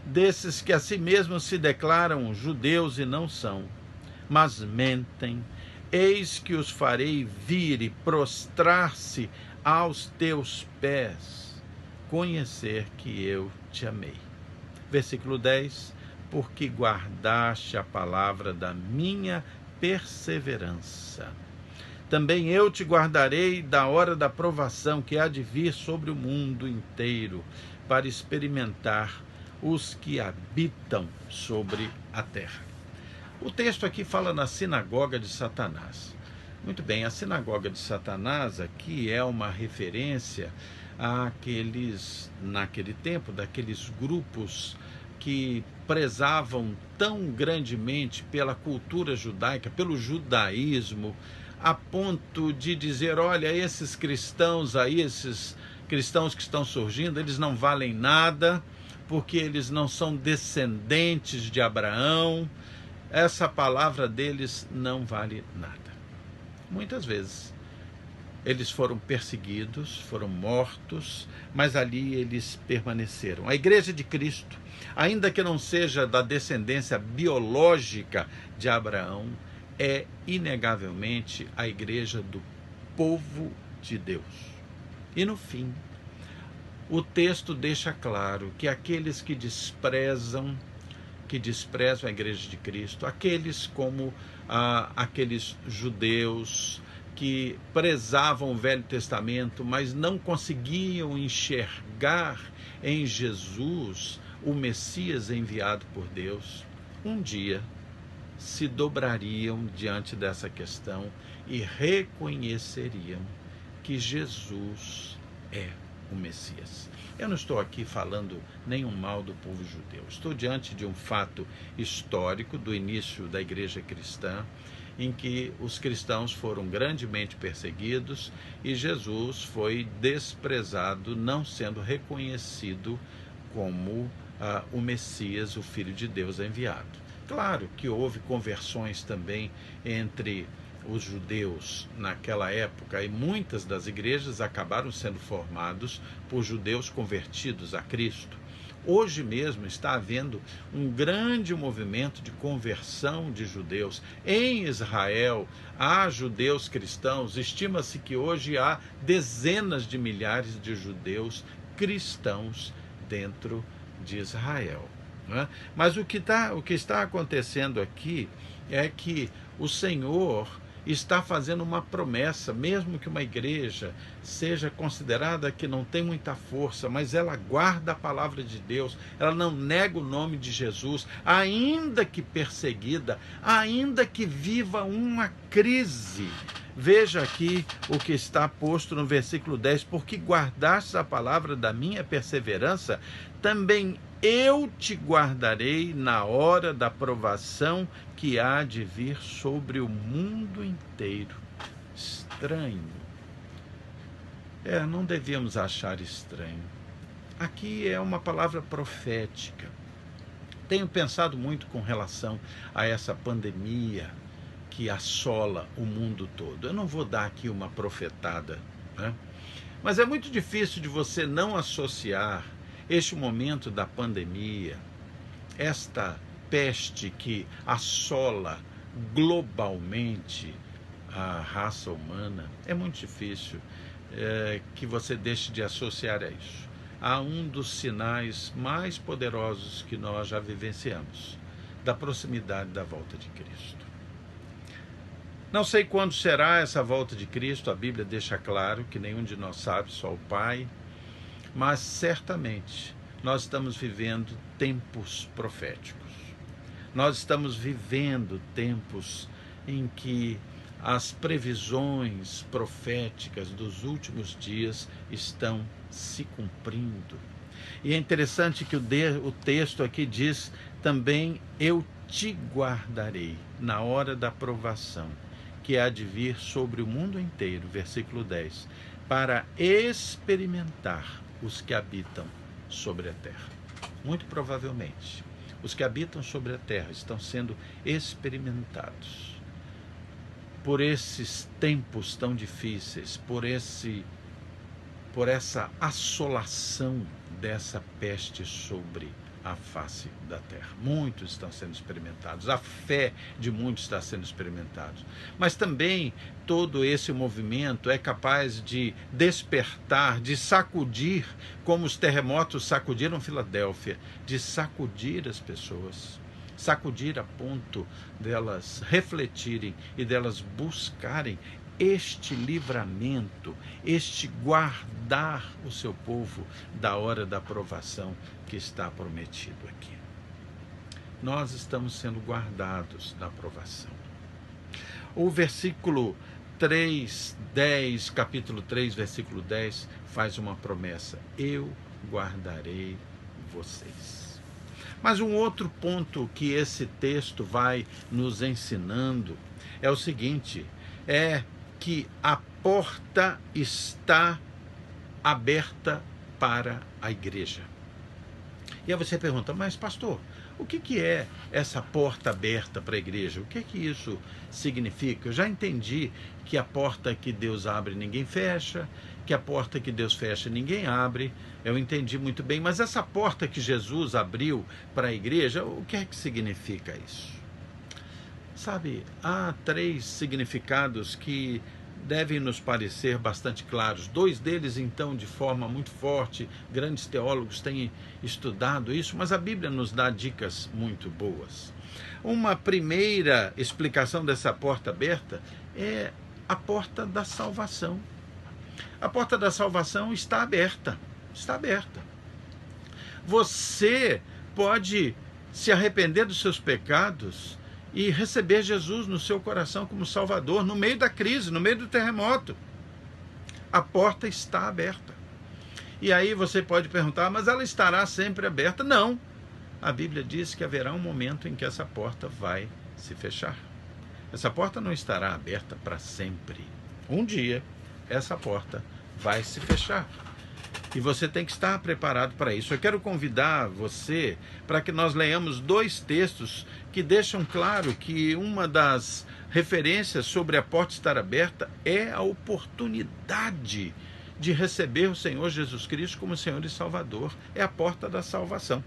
desses que a si mesmos se declaram judeus e não são, mas mentem, eis que os farei vir e prostrar-se aos teus pés, conhecer que eu te amei. Versículo 10, porque guardaste a palavra da minha perseverança. Também eu te guardarei da hora da provação que há de vir sobre o mundo inteiro, para experimentar os que habitam sobre a terra. O texto aqui fala na sinagoga de Satanás. Muito bem, a sinagoga de Satanás aqui é uma referência àqueles, naquele tempo, daqueles grupos que prezavam tão grandemente pela cultura judaica, pelo judaísmo, a ponto de dizer: olha, esses cristãos aí, esses cristãos que estão surgindo, eles não valem nada, porque eles não são descendentes de Abraão, essa palavra deles não vale nada. Muitas vezes eles foram perseguidos, foram mortos, mas ali eles permaneceram. A Igreja de Cristo, ainda que não seja da descendência biológica de Abraão, é inegavelmente a igreja do povo de Deus. E no fim, o texto deixa claro que aqueles que desprezam a igreja de Cristo, aqueles como aqueles judeus que prezavam o Velho Testamento, mas não conseguiam enxergar em Jesus o Messias enviado por Deus, um dia se dobrariam diante dessa questão e reconheceriam que Jesus é o Messias. Eu não estou aqui falando nenhum mal do povo judeu. Estou diante de um fato histórico do início da igreja cristã, em que os cristãos foram grandemente perseguidos e Jesus foi desprezado, não sendo reconhecido como o Messias, o Filho de Deus enviado. Claro que houve conversões também entre os judeus naquela época, e muitas das igrejas acabaram sendo formadas por judeus convertidos a Cristo. Hoje mesmo está havendo um grande movimento de conversão de judeus. Em Israel há judeus cristãos, estima-se que hoje há dezenas de milhares de judeus cristãos dentro de Israel. Né? Mas o que está acontecendo aqui é que o Senhor está fazendo uma promessa, mesmo que uma igreja seja considerada que não tem muita força, mas ela guarda a palavra de Deus, ela não nega o nome de Jesus, ainda que perseguida, ainda que viva uma crise. Veja aqui o que está posto no versículo 10, porque guardaste a palavra da minha perseverança, também eu te guardarei na hora da provação que há de vir sobre o mundo inteiro. Estranho. Não devíamos achar estranho. Aqui é uma palavra profética. Tenho pensado muito com relação a essa pandemia que assola o mundo todo. Eu não vou dar aqui uma profetada, né? Mas é muito difícil de você não associar este momento da pandemia, esta peste que assola globalmente a raça humana, é muito difícil que você deixe de associar a isso. Há um dos sinais mais poderosos que nós já vivenciamos. da proximidade da volta de Cristo. Não sei quando será essa volta de Cristo, a Bíblia deixa claro que nenhum de nós sabe, só o Pai, mas certamente nós estamos vivendo tempos proféticos. Nós estamos vivendo tempos em que as previsões proféticas dos últimos dias estão se cumprindo. E é interessante que o texto aqui diz também: eu te guardarei na hora da provação, que há de vir sobre o mundo inteiro, versículo 10, para experimentar os que habitam sobre a terra. Muito provavelmente, os que habitam sobre a terra estão sendo experimentados por esses tempos tão difíceis, por essa assolação dessa peste sobre a face da terra. Muitos estão sendo experimentados, a fé de muitos está sendo experimentada. Mas também todo esse movimento é capaz de despertar, de sacudir, como os terremotos sacudiram Filadélfia, de sacudir as pessoas, sacudir a ponto delas refletirem e delas buscarem este livramento, este guardar o seu povo da hora da provação que está prometido aqui. Nós estamos sendo guardados da provação. O versículo 3:10, capítulo 3, versículo 10, faz uma promessa: eu guardarei vocês. Mas um outro ponto que esse texto vai nos ensinando é o seguinte: é que a porta está aberta para a igreja. E aí você pergunta: mas pastor, o que é essa porta aberta para a igreja? O que isso significa? Eu já entendi que a porta que Deus abre ninguém fecha, que a porta que Deus fecha ninguém abre. Eu entendi muito bem, mas essa porta que Jesus abriu para a igreja, o que é que significa isso? Sabe, há 3 significados que devem nos parecer bastante claros. 2 deles, então, de forma muito forte, grandes teólogos têm estudado isso, mas a Bíblia nos dá dicas muito boas. Uma primeira explicação dessa porta aberta é a porta da salvação. A porta da salvação está aberta. Está aberta. Você pode se arrepender dos seus pecados e receber Jesus no seu coração como Salvador, no meio da crise, no meio do terremoto. A porta está aberta. E aí você pode perguntar: mas ela estará sempre aberta? Não. A Bíblia diz que haverá um momento em que essa porta vai se fechar. Essa porta não estará aberta para sempre. Um dia, essa porta vai se fechar. E você tem que estar preparado para isso. Eu quero convidar você para que nós leiamos 2 textos que deixam claro que uma das referências sobre a porta estar aberta é a oportunidade de receber o Senhor Jesus Cristo como Senhor e Salvador. É a porta da salvação.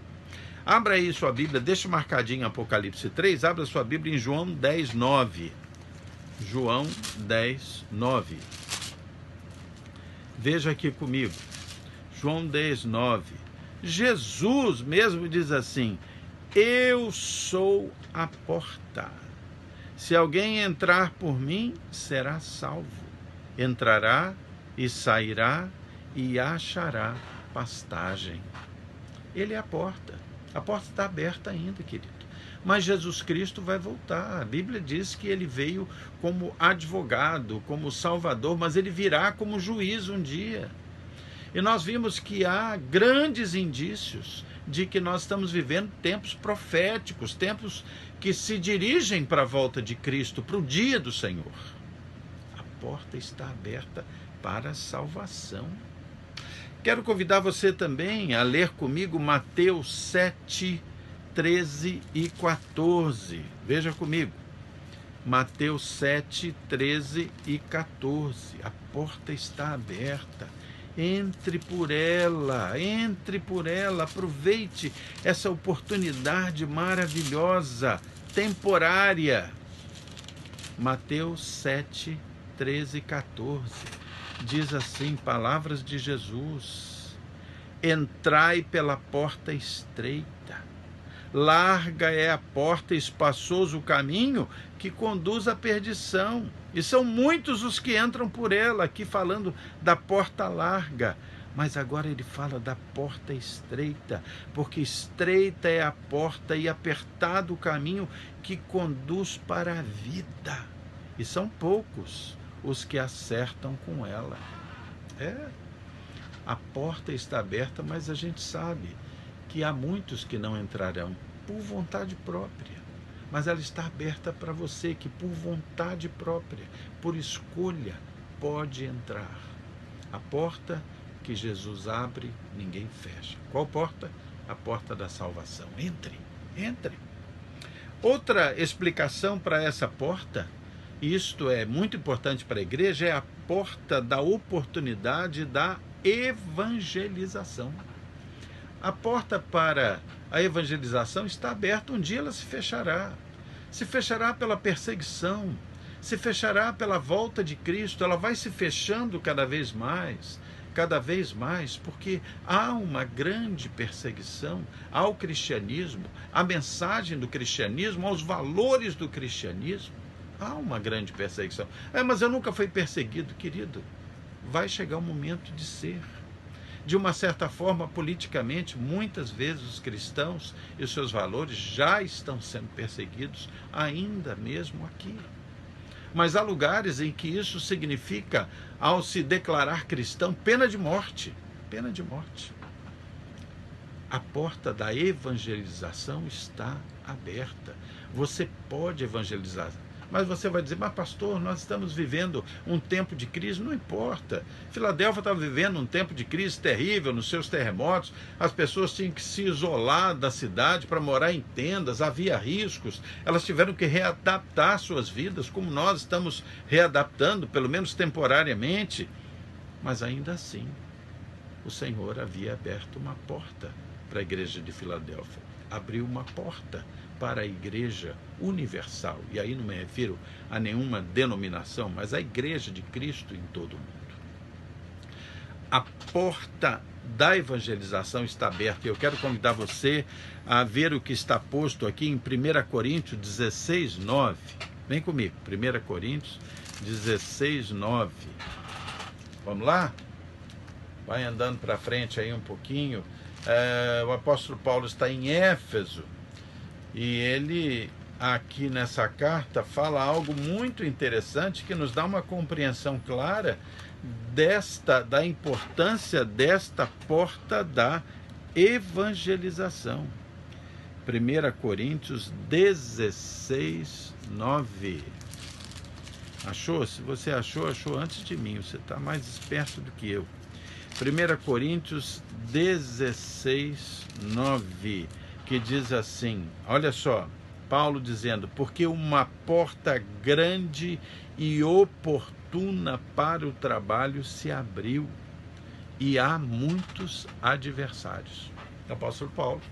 Abra aí sua Bíblia, deixa marcadinho em Apocalipse 3, abra sua Bíblia em João 10:9. João 10:9. Veja aqui comigo. João 10:9. Jesus mesmo diz assim: eu sou a porta. Se alguém entrar por mim, será salvo. Entrará e sairá e achará pastagem. Ele é a porta. A porta está aberta ainda, querido. Mas Jesus Cristo vai voltar. A Bíblia diz que ele veio como advogado, como salvador, mas ele virá como juiz um dia. E nós vimos que há grandes indícios de que nós estamos vivendo tempos proféticos, tempos que se dirigem para a volta de Cristo, para o dia do Senhor. A porta está aberta para a salvação. Quero convidar você também a ler comigo Mateus 7, 13 e 14. Veja comigo. Mateus 7, 13 e 14. A porta está aberta. Entre por ela, aproveite essa oportunidade maravilhosa, temporária. Mateus 7, 13 e 14, diz assim, palavras de Jesus: entrai pela porta estreita, larga é a porta, espaçoso o caminho que conduz à perdição, e são muitos os que entram por ela, aqui falando da porta larga. Mas agora ele fala da porta estreita, porque estreita é a porta e apertado o caminho que conduz para a vida. E são poucos os que acertam com ela. A porta está aberta, mas a gente sabe que há muitos que não entrarão por vontade própria. Mas ela está aberta para você que por vontade própria, por escolha, pode entrar. A porta que Jesus abre, ninguém fecha. Qual porta? A porta da salvação. Entre, entre. Outra explicação para essa porta, isto é muito importante para a igreja, é a porta da oportunidade da evangelização. A porta para a evangelização está aberta, um dia ela se fechará. Se fechará pela perseguição, se fechará pela volta de Cristo, ela vai se fechando cada vez mais, porque há uma grande perseguição ao cristianismo, à mensagem do cristianismo, aos valores do cristianismo. Há uma grande perseguição. Mas eu nunca fui perseguido, querido. Vai chegar o momento de ser. De uma certa forma, politicamente, muitas vezes os cristãos e os seus valores já estão sendo perseguidos, ainda mesmo aqui. Mas há lugares em que isso significa, ao se declarar cristão, pena de morte. Pena de morte. A porta da evangelização está aberta. Você pode evangelizar. Mas você vai dizer, mas pastor, nós estamos vivendo um tempo de crise. Não importa. Filadélfia estava vivendo um tempo de crise terrível nos seus terremotos. As pessoas tinham que se isolar da cidade para morar em tendas, havia riscos. Elas tiveram que readaptar suas vidas, como nós estamos readaptando, pelo menos temporariamente. Mas ainda assim, o Senhor havia aberto uma porta para a igreja de Filadélfia. Abriu uma porta para a igreja universal, e aí não me refiro a nenhuma denominação, mas a igreja de Cristo em todo o mundo. A porta da evangelização está aberta, e eu quero convidar você a ver o que está posto aqui em 1 Coríntios 16, 9. Vem comigo, 1 Coríntios 16, 9. Vamos lá? Vai andando para frente aí um pouquinho. O apóstolo Paulo está em Éfeso, e ele, aqui nessa carta, fala algo muito interessante que nos dá uma compreensão clara da importância desta porta da evangelização. 1 Coríntios 16, 9. Achou? Se você achou antes de mim. Você está mais esperto do que eu. 1 Coríntios 16, 9. Que diz assim, olha só, Paulo dizendo, porque uma porta grande e oportuna para o trabalho se abriu, e há muitos adversários. O apóstolo Paulo,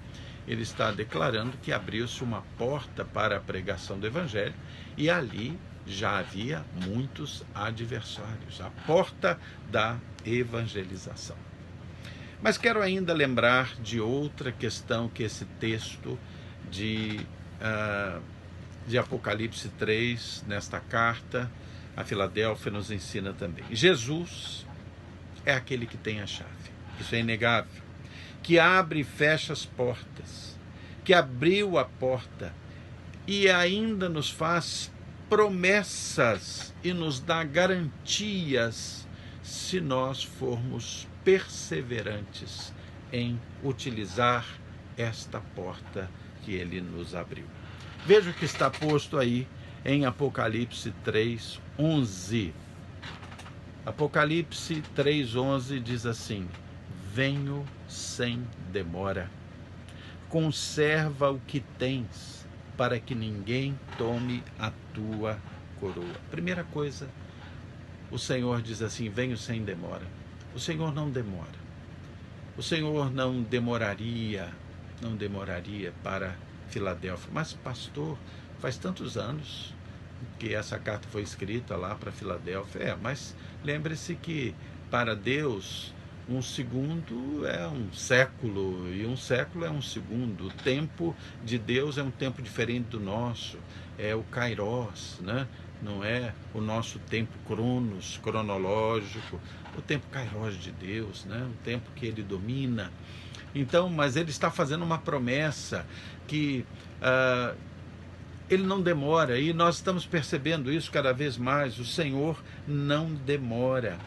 ele está declarando que abriu-se uma porta para a pregação do evangelho, e ali já havia muitos adversários, a porta da evangelização. Mas quero ainda lembrar de outra questão que esse texto de Apocalipse 3, nesta carta a Filadélfia, nos ensina também. Jesus é aquele que tem a chave, isso é inegável, que abre e fecha as portas, que abriu a porta e ainda nos faz promessas e nos dá garantias se nós formos perseverantes em utilizar esta porta que ele nos abriu. Veja o que está posto aí em Apocalipse 3, 11. Apocalipse 3, 11 diz assim, venho sem demora, conserva o que tens, para que ninguém tome a tua coroa. Primeira coisa, o Senhor diz assim, venho sem demora. O Senhor não demora. O Senhor não demoraria para Filadélfia. Mas, pastor, faz tantos anos que essa carta foi escrita lá para Filadélfia. Mas lembre-se que para Deus Um segundo é um século, e um século é um segundo. O tempo de Deus é um tempo diferente do nosso, é o Kairos, né? Não é o nosso tempo cronológico, o tempo Kairos de Deus, né? O tempo que Ele domina. Então, mas Ele está fazendo uma promessa que Ele não demora, e nós estamos percebendo isso cada vez mais. O Senhor não demora.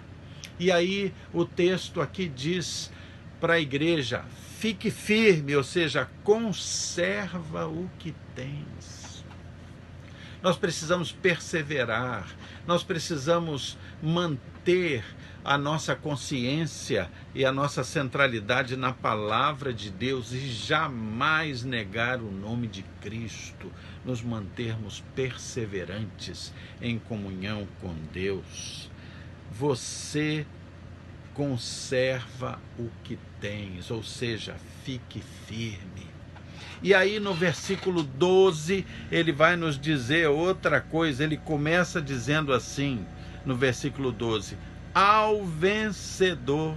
E aí o texto aqui diz para a igreja: fique firme, ou seja, conserva o que tens. Nós precisamos perseverar, nós precisamos manter a nossa consciência e a nossa centralidade na palavra de Deus e jamais negar o nome de Cristo, nos mantermos perseverantes em comunhão com Deus. Você conserva o que tens, ou seja, fique firme. E aí no versículo 12, ele vai nos dizer outra coisa. Ele começa dizendo assim, no versículo 12: ao vencedor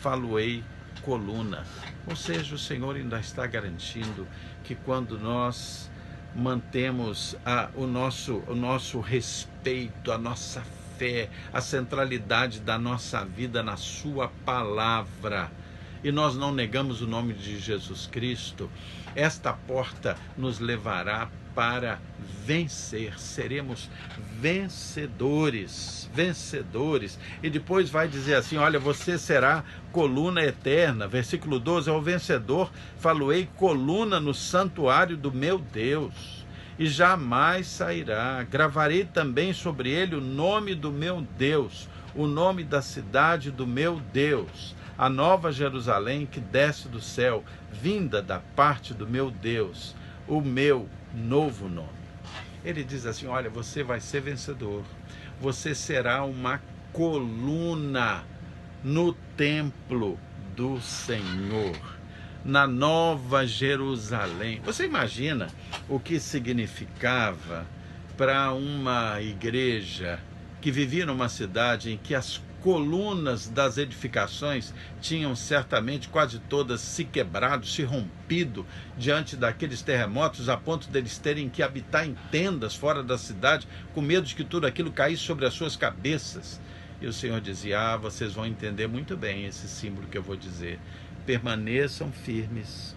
faloei coluna. Ou seja, o Senhor ainda está garantindo que quando nós mantemos o nosso respeito, a nossa fé, a centralidade da nossa vida na sua palavra, e nós não negamos o nome de Jesus Cristo, esta porta nos levará para vencer, seremos vencedores, e depois vai dizer assim: olha, você será coluna eterna. Versículo 12: ao vencedor faloei coluna no santuário do meu Deus, e jamais sairá. Gravarei também sobre ele o nome do meu Deus, o nome da cidade do meu Deus, a nova Jerusalém que desce do céu, vinda da parte do meu Deus, o meu novo nome. Ele diz assim: olha, você vai ser vencedor, você será uma coluna no templo do Senhor, na Nova Jerusalém. Você imagina o que significava para uma igreja que vivia numa cidade em que as colunas das edificações tinham certamente quase todas se quebrado, se rompido diante daqueles terremotos, a ponto deles terem que habitar em tendas fora da cidade, com medo de que tudo aquilo caísse sobre as suas cabeças. E o Senhor dizia: vocês vão entender muito bem esse símbolo que eu vou dizer. Permaneçam firmes,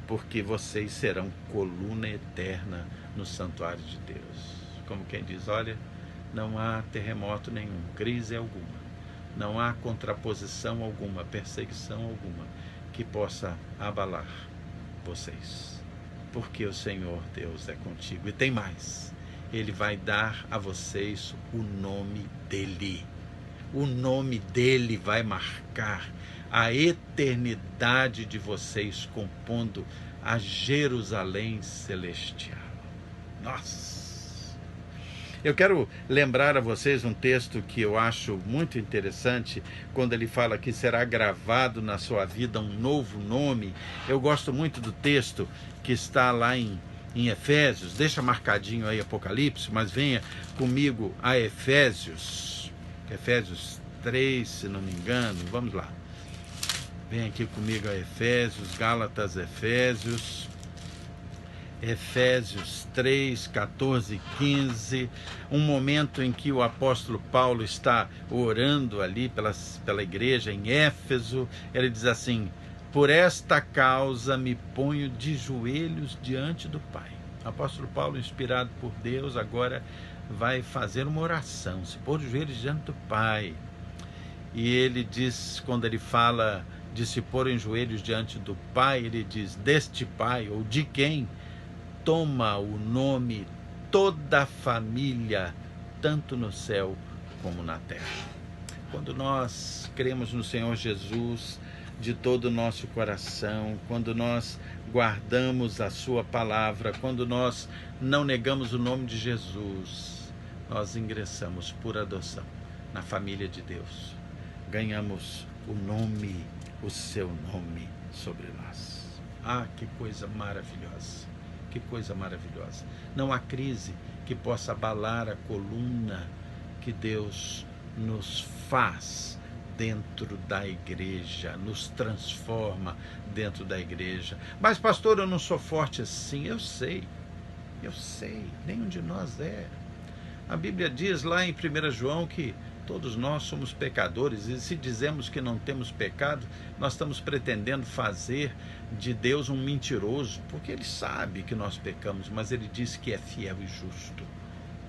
porque vocês serão coluna eterna no santuário de Deus. Como quem diz: olha, não há terremoto nenhum, crise alguma, não há contraposição alguma, perseguição alguma que possa abalar vocês, porque o Senhor Deus é contigo. E tem mais, Ele vai dar a vocês o nome dEle. O nome dEle vai marcar a eternidade de vocês, compondo a Jerusalém celestial. Nossa! Eu quero lembrar a vocês um texto que eu acho muito interessante, quando ele fala que será gravado na sua vida um novo nome. Eu gosto muito do texto que está lá em Efésios. Deixa marcadinho aí Apocalipse, mas venha comigo a Efésios 3, se não me engano. Vamos lá. Vem aqui comigo a Efésios, Gálatas, Efésios 3, 14 e 15, um momento em que o apóstolo Paulo está orando ali pela igreja em Éfeso. Ele diz assim: por esta causa me ponho de joelhos diante do Pai. O apóstolo Paulo, inspirado por Deus, agora vai fazer uma oração, se pôr de joelhos diante do Pai. E ele diz, quando ele fala de se pôr em joelhos diante do Pai, ele diz: deste Pai, ou de quem toma o nome toda a família, tanto no céu como na terra. Quando nós cremos no Senhor Jesus de todo o nosso coração, quando nós guardamos a sua palavra, quando nós não negamos o nome de Jesus, nós ingressamos por adoção na família de Deus. Ganhamos o seu nome sobre nós. Ah, que coisa maravilhosa! Que coisa maravilhosa. Não há crise que possa abalar a coluna que Deus nos faz dentro da igreja, nos transforma dentro da igreja. Mas, pastor, eu não sou forte assim. Eu sei, nenhum de nós é. A Bíblia diz lá em 1 João que todos nós somos pecadores, e se dizemos que não temos pecado, nós estamos pretendendo fazer de Deus um mentiroso, porque Ele sabe que nós pecamos, mas Ele diz que é fiel e justo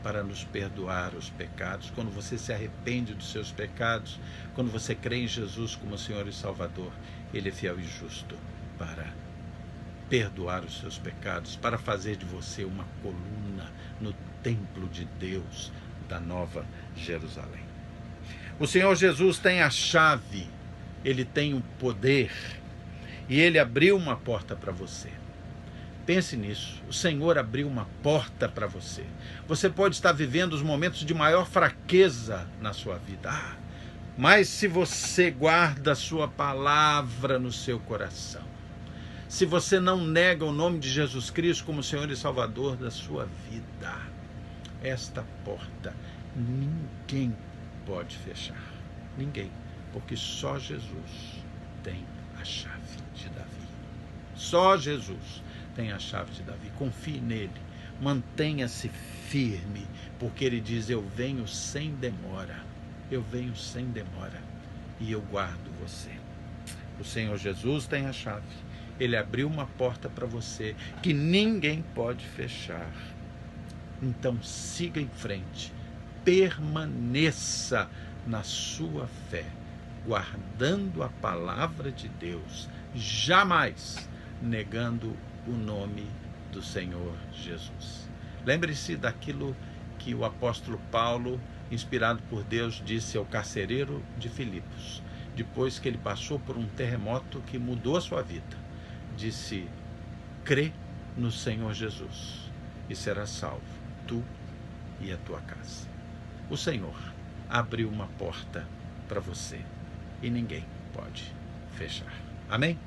para nos perdoar os pecados. Quando você se arrepende dos seus pecados, quando você crê em Jesus como Senhor e Salvador, Ele é fiel e justo para perdoar os seus pecados, para fazer de você uma coluna no templo de Deus da Nova Jerusalém. O Senhor Jesus tem a chave, Ele tem o poder, e Ele abriu uma porta para você. Pense nisso, o Senhor abriu uma porta para você. Você pode estar vivendo os momentos de maior fraqueza na sua vida, mas se você guarda a sua palavra no seu coração, se você não nega o nome de Jesus Cristo como Senhor e Salvador da sua vida, esta porta ninguém pode fechar. Ninguém. Porque só Jesus tem a chave de Davi. Só Jesus tem a chave de Davi. Confie nele. Mantenha-se firme. Porque ele diz: eu venho sem demora. Eu venho sem demora. E eu guardo você. O Senhor Jesus tem a chave. Ele abriu uma porta para você que ninguém pode fechar. Então siga em frente. Permaneça na sua fé, guardando a palavra de Deus, jamais negando o nome do Senhor Jesus. Lembre-se daquilo que o apóstolo Paulo, inspirado por Deus, disse ao carcereiro de Filipos, depois que ele passou por um terremoto que mudou a sua vida. Disse: crê no Senhor Jesus e serás salvo, tu e a tua casa. O Senhor abriu uma porta para você e ninguém pode fechar. Amém?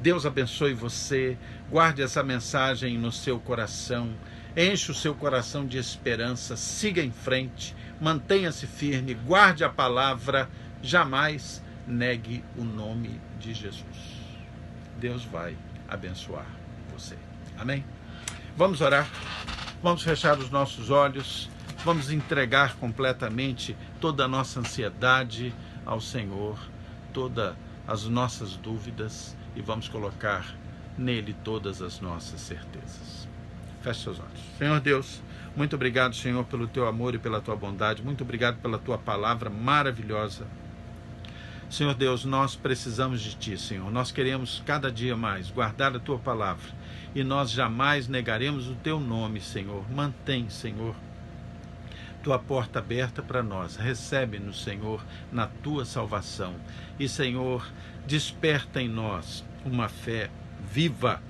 Deus abençoe você, guarde essa mensagem no seu coração, enche o seu coração de esperança, siga em frente, mantenha-se firme, guarde a palavra, jamais negue o nome de Jesus. Deus vai abençoar você. Amém? Vamos orar, vamos fechar os nossos olhos, vamos entregar completamente toda a nossa ansiedade ao Senhor, todas as nossas dúvidas, e vamos colocar nele todas as nossas certezas. Feche seus olhos. Senhor Deus, muito obrigado, Senhor, pelo teu amor e pela tua bondade, muito obrigado pela tua palavra maravilhosa. Senhor Deus, nós precisamos de Ti, Senhor. Nós queremos cada dia mais guardar a Tua palavra e nós jamais negaremos o Teu nome, Senhor. Mantém, Senhor, Tua porta aberta para nós. Recebe-nos, Senhor, na Tua salvação. E, Senhor, desperta em nós uma fé viva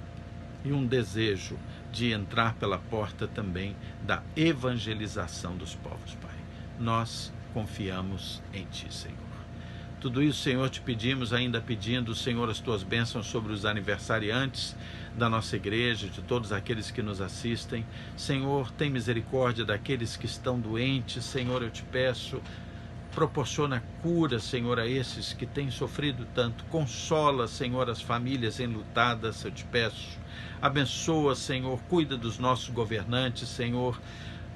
e um desejo de entrar pela porta também da evangelização dos povos, Pai. Nós confiamos em Ti, Senhor. Tudo isso, Senhor, te pedimos, ainda pedindo, Senhor, as tuas bênçãos sobre os aniversariantes da nossa igreja, de todos aqueles que nos assistem. Senhor, tem misericórdia daqueles que estão doentes. Senhor, eu te peço, proporciona cura, Senhor, a esses que têm sofrido tanto. Consola, Senhor, as famílias enlutadas, eu te peço. Abençoa, Senhor, cuida dos nossos governantes, Senhor.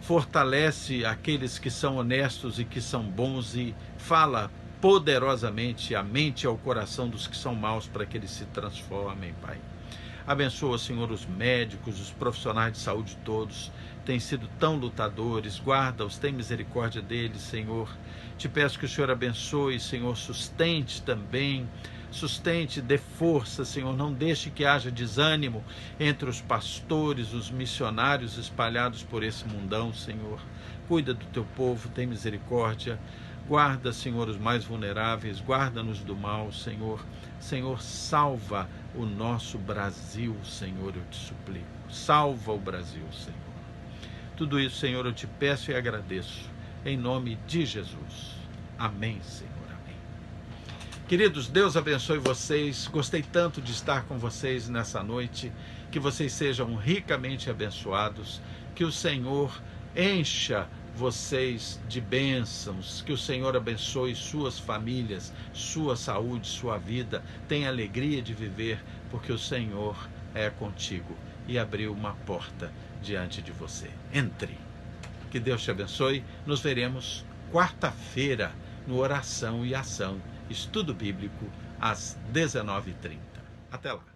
Fortalece aqueles que são honestos e que são bons e fala poderosamente a mente e ao coração dos que são maus para que eles se transformem, Pai. Abençoa, Senhor, os médicos, os profissionais de saúde todos, têm sido tão lutadores, guarda-os, tem misericórdia deles, Senhor. Te peço que o Senhor abençoe, Senhor, sustente também, sustente, dê força, Senhor, não deixe que haja desânimo entre os pastores, os missionários espalhados por esse mundão, Senhor. Cuida do teu povo, tem misericórdia. Guarda, Senhor, os mais vulneráveis, guarda-nos do mal, Senhor. Senhor, salva o nosso Brasil, Senhor, eu te suplico. Salva o Brasil, Senhor. Tudo isso, Senhor, eu te peço e agradeço, em nome de Jesus. Amém, Senhor, amém. Queridos, Deus abençoe vocês. Gostei tanto de estar com vocês nessa noite. Que vocês sejam ricamente abençoados. Que o Senhor encha vocês de bênçãos, que o Senhor abençoe suas famílias, sua saúde, sua vida. Tenha alegria de viver, porque o Senhor é contigo e abriu uma porta diante de você. Entre. Que Deus te abençoe. Nos veremos quarta-feira no Oração e Ação, estudo bíblico, às 19h30. Até lá.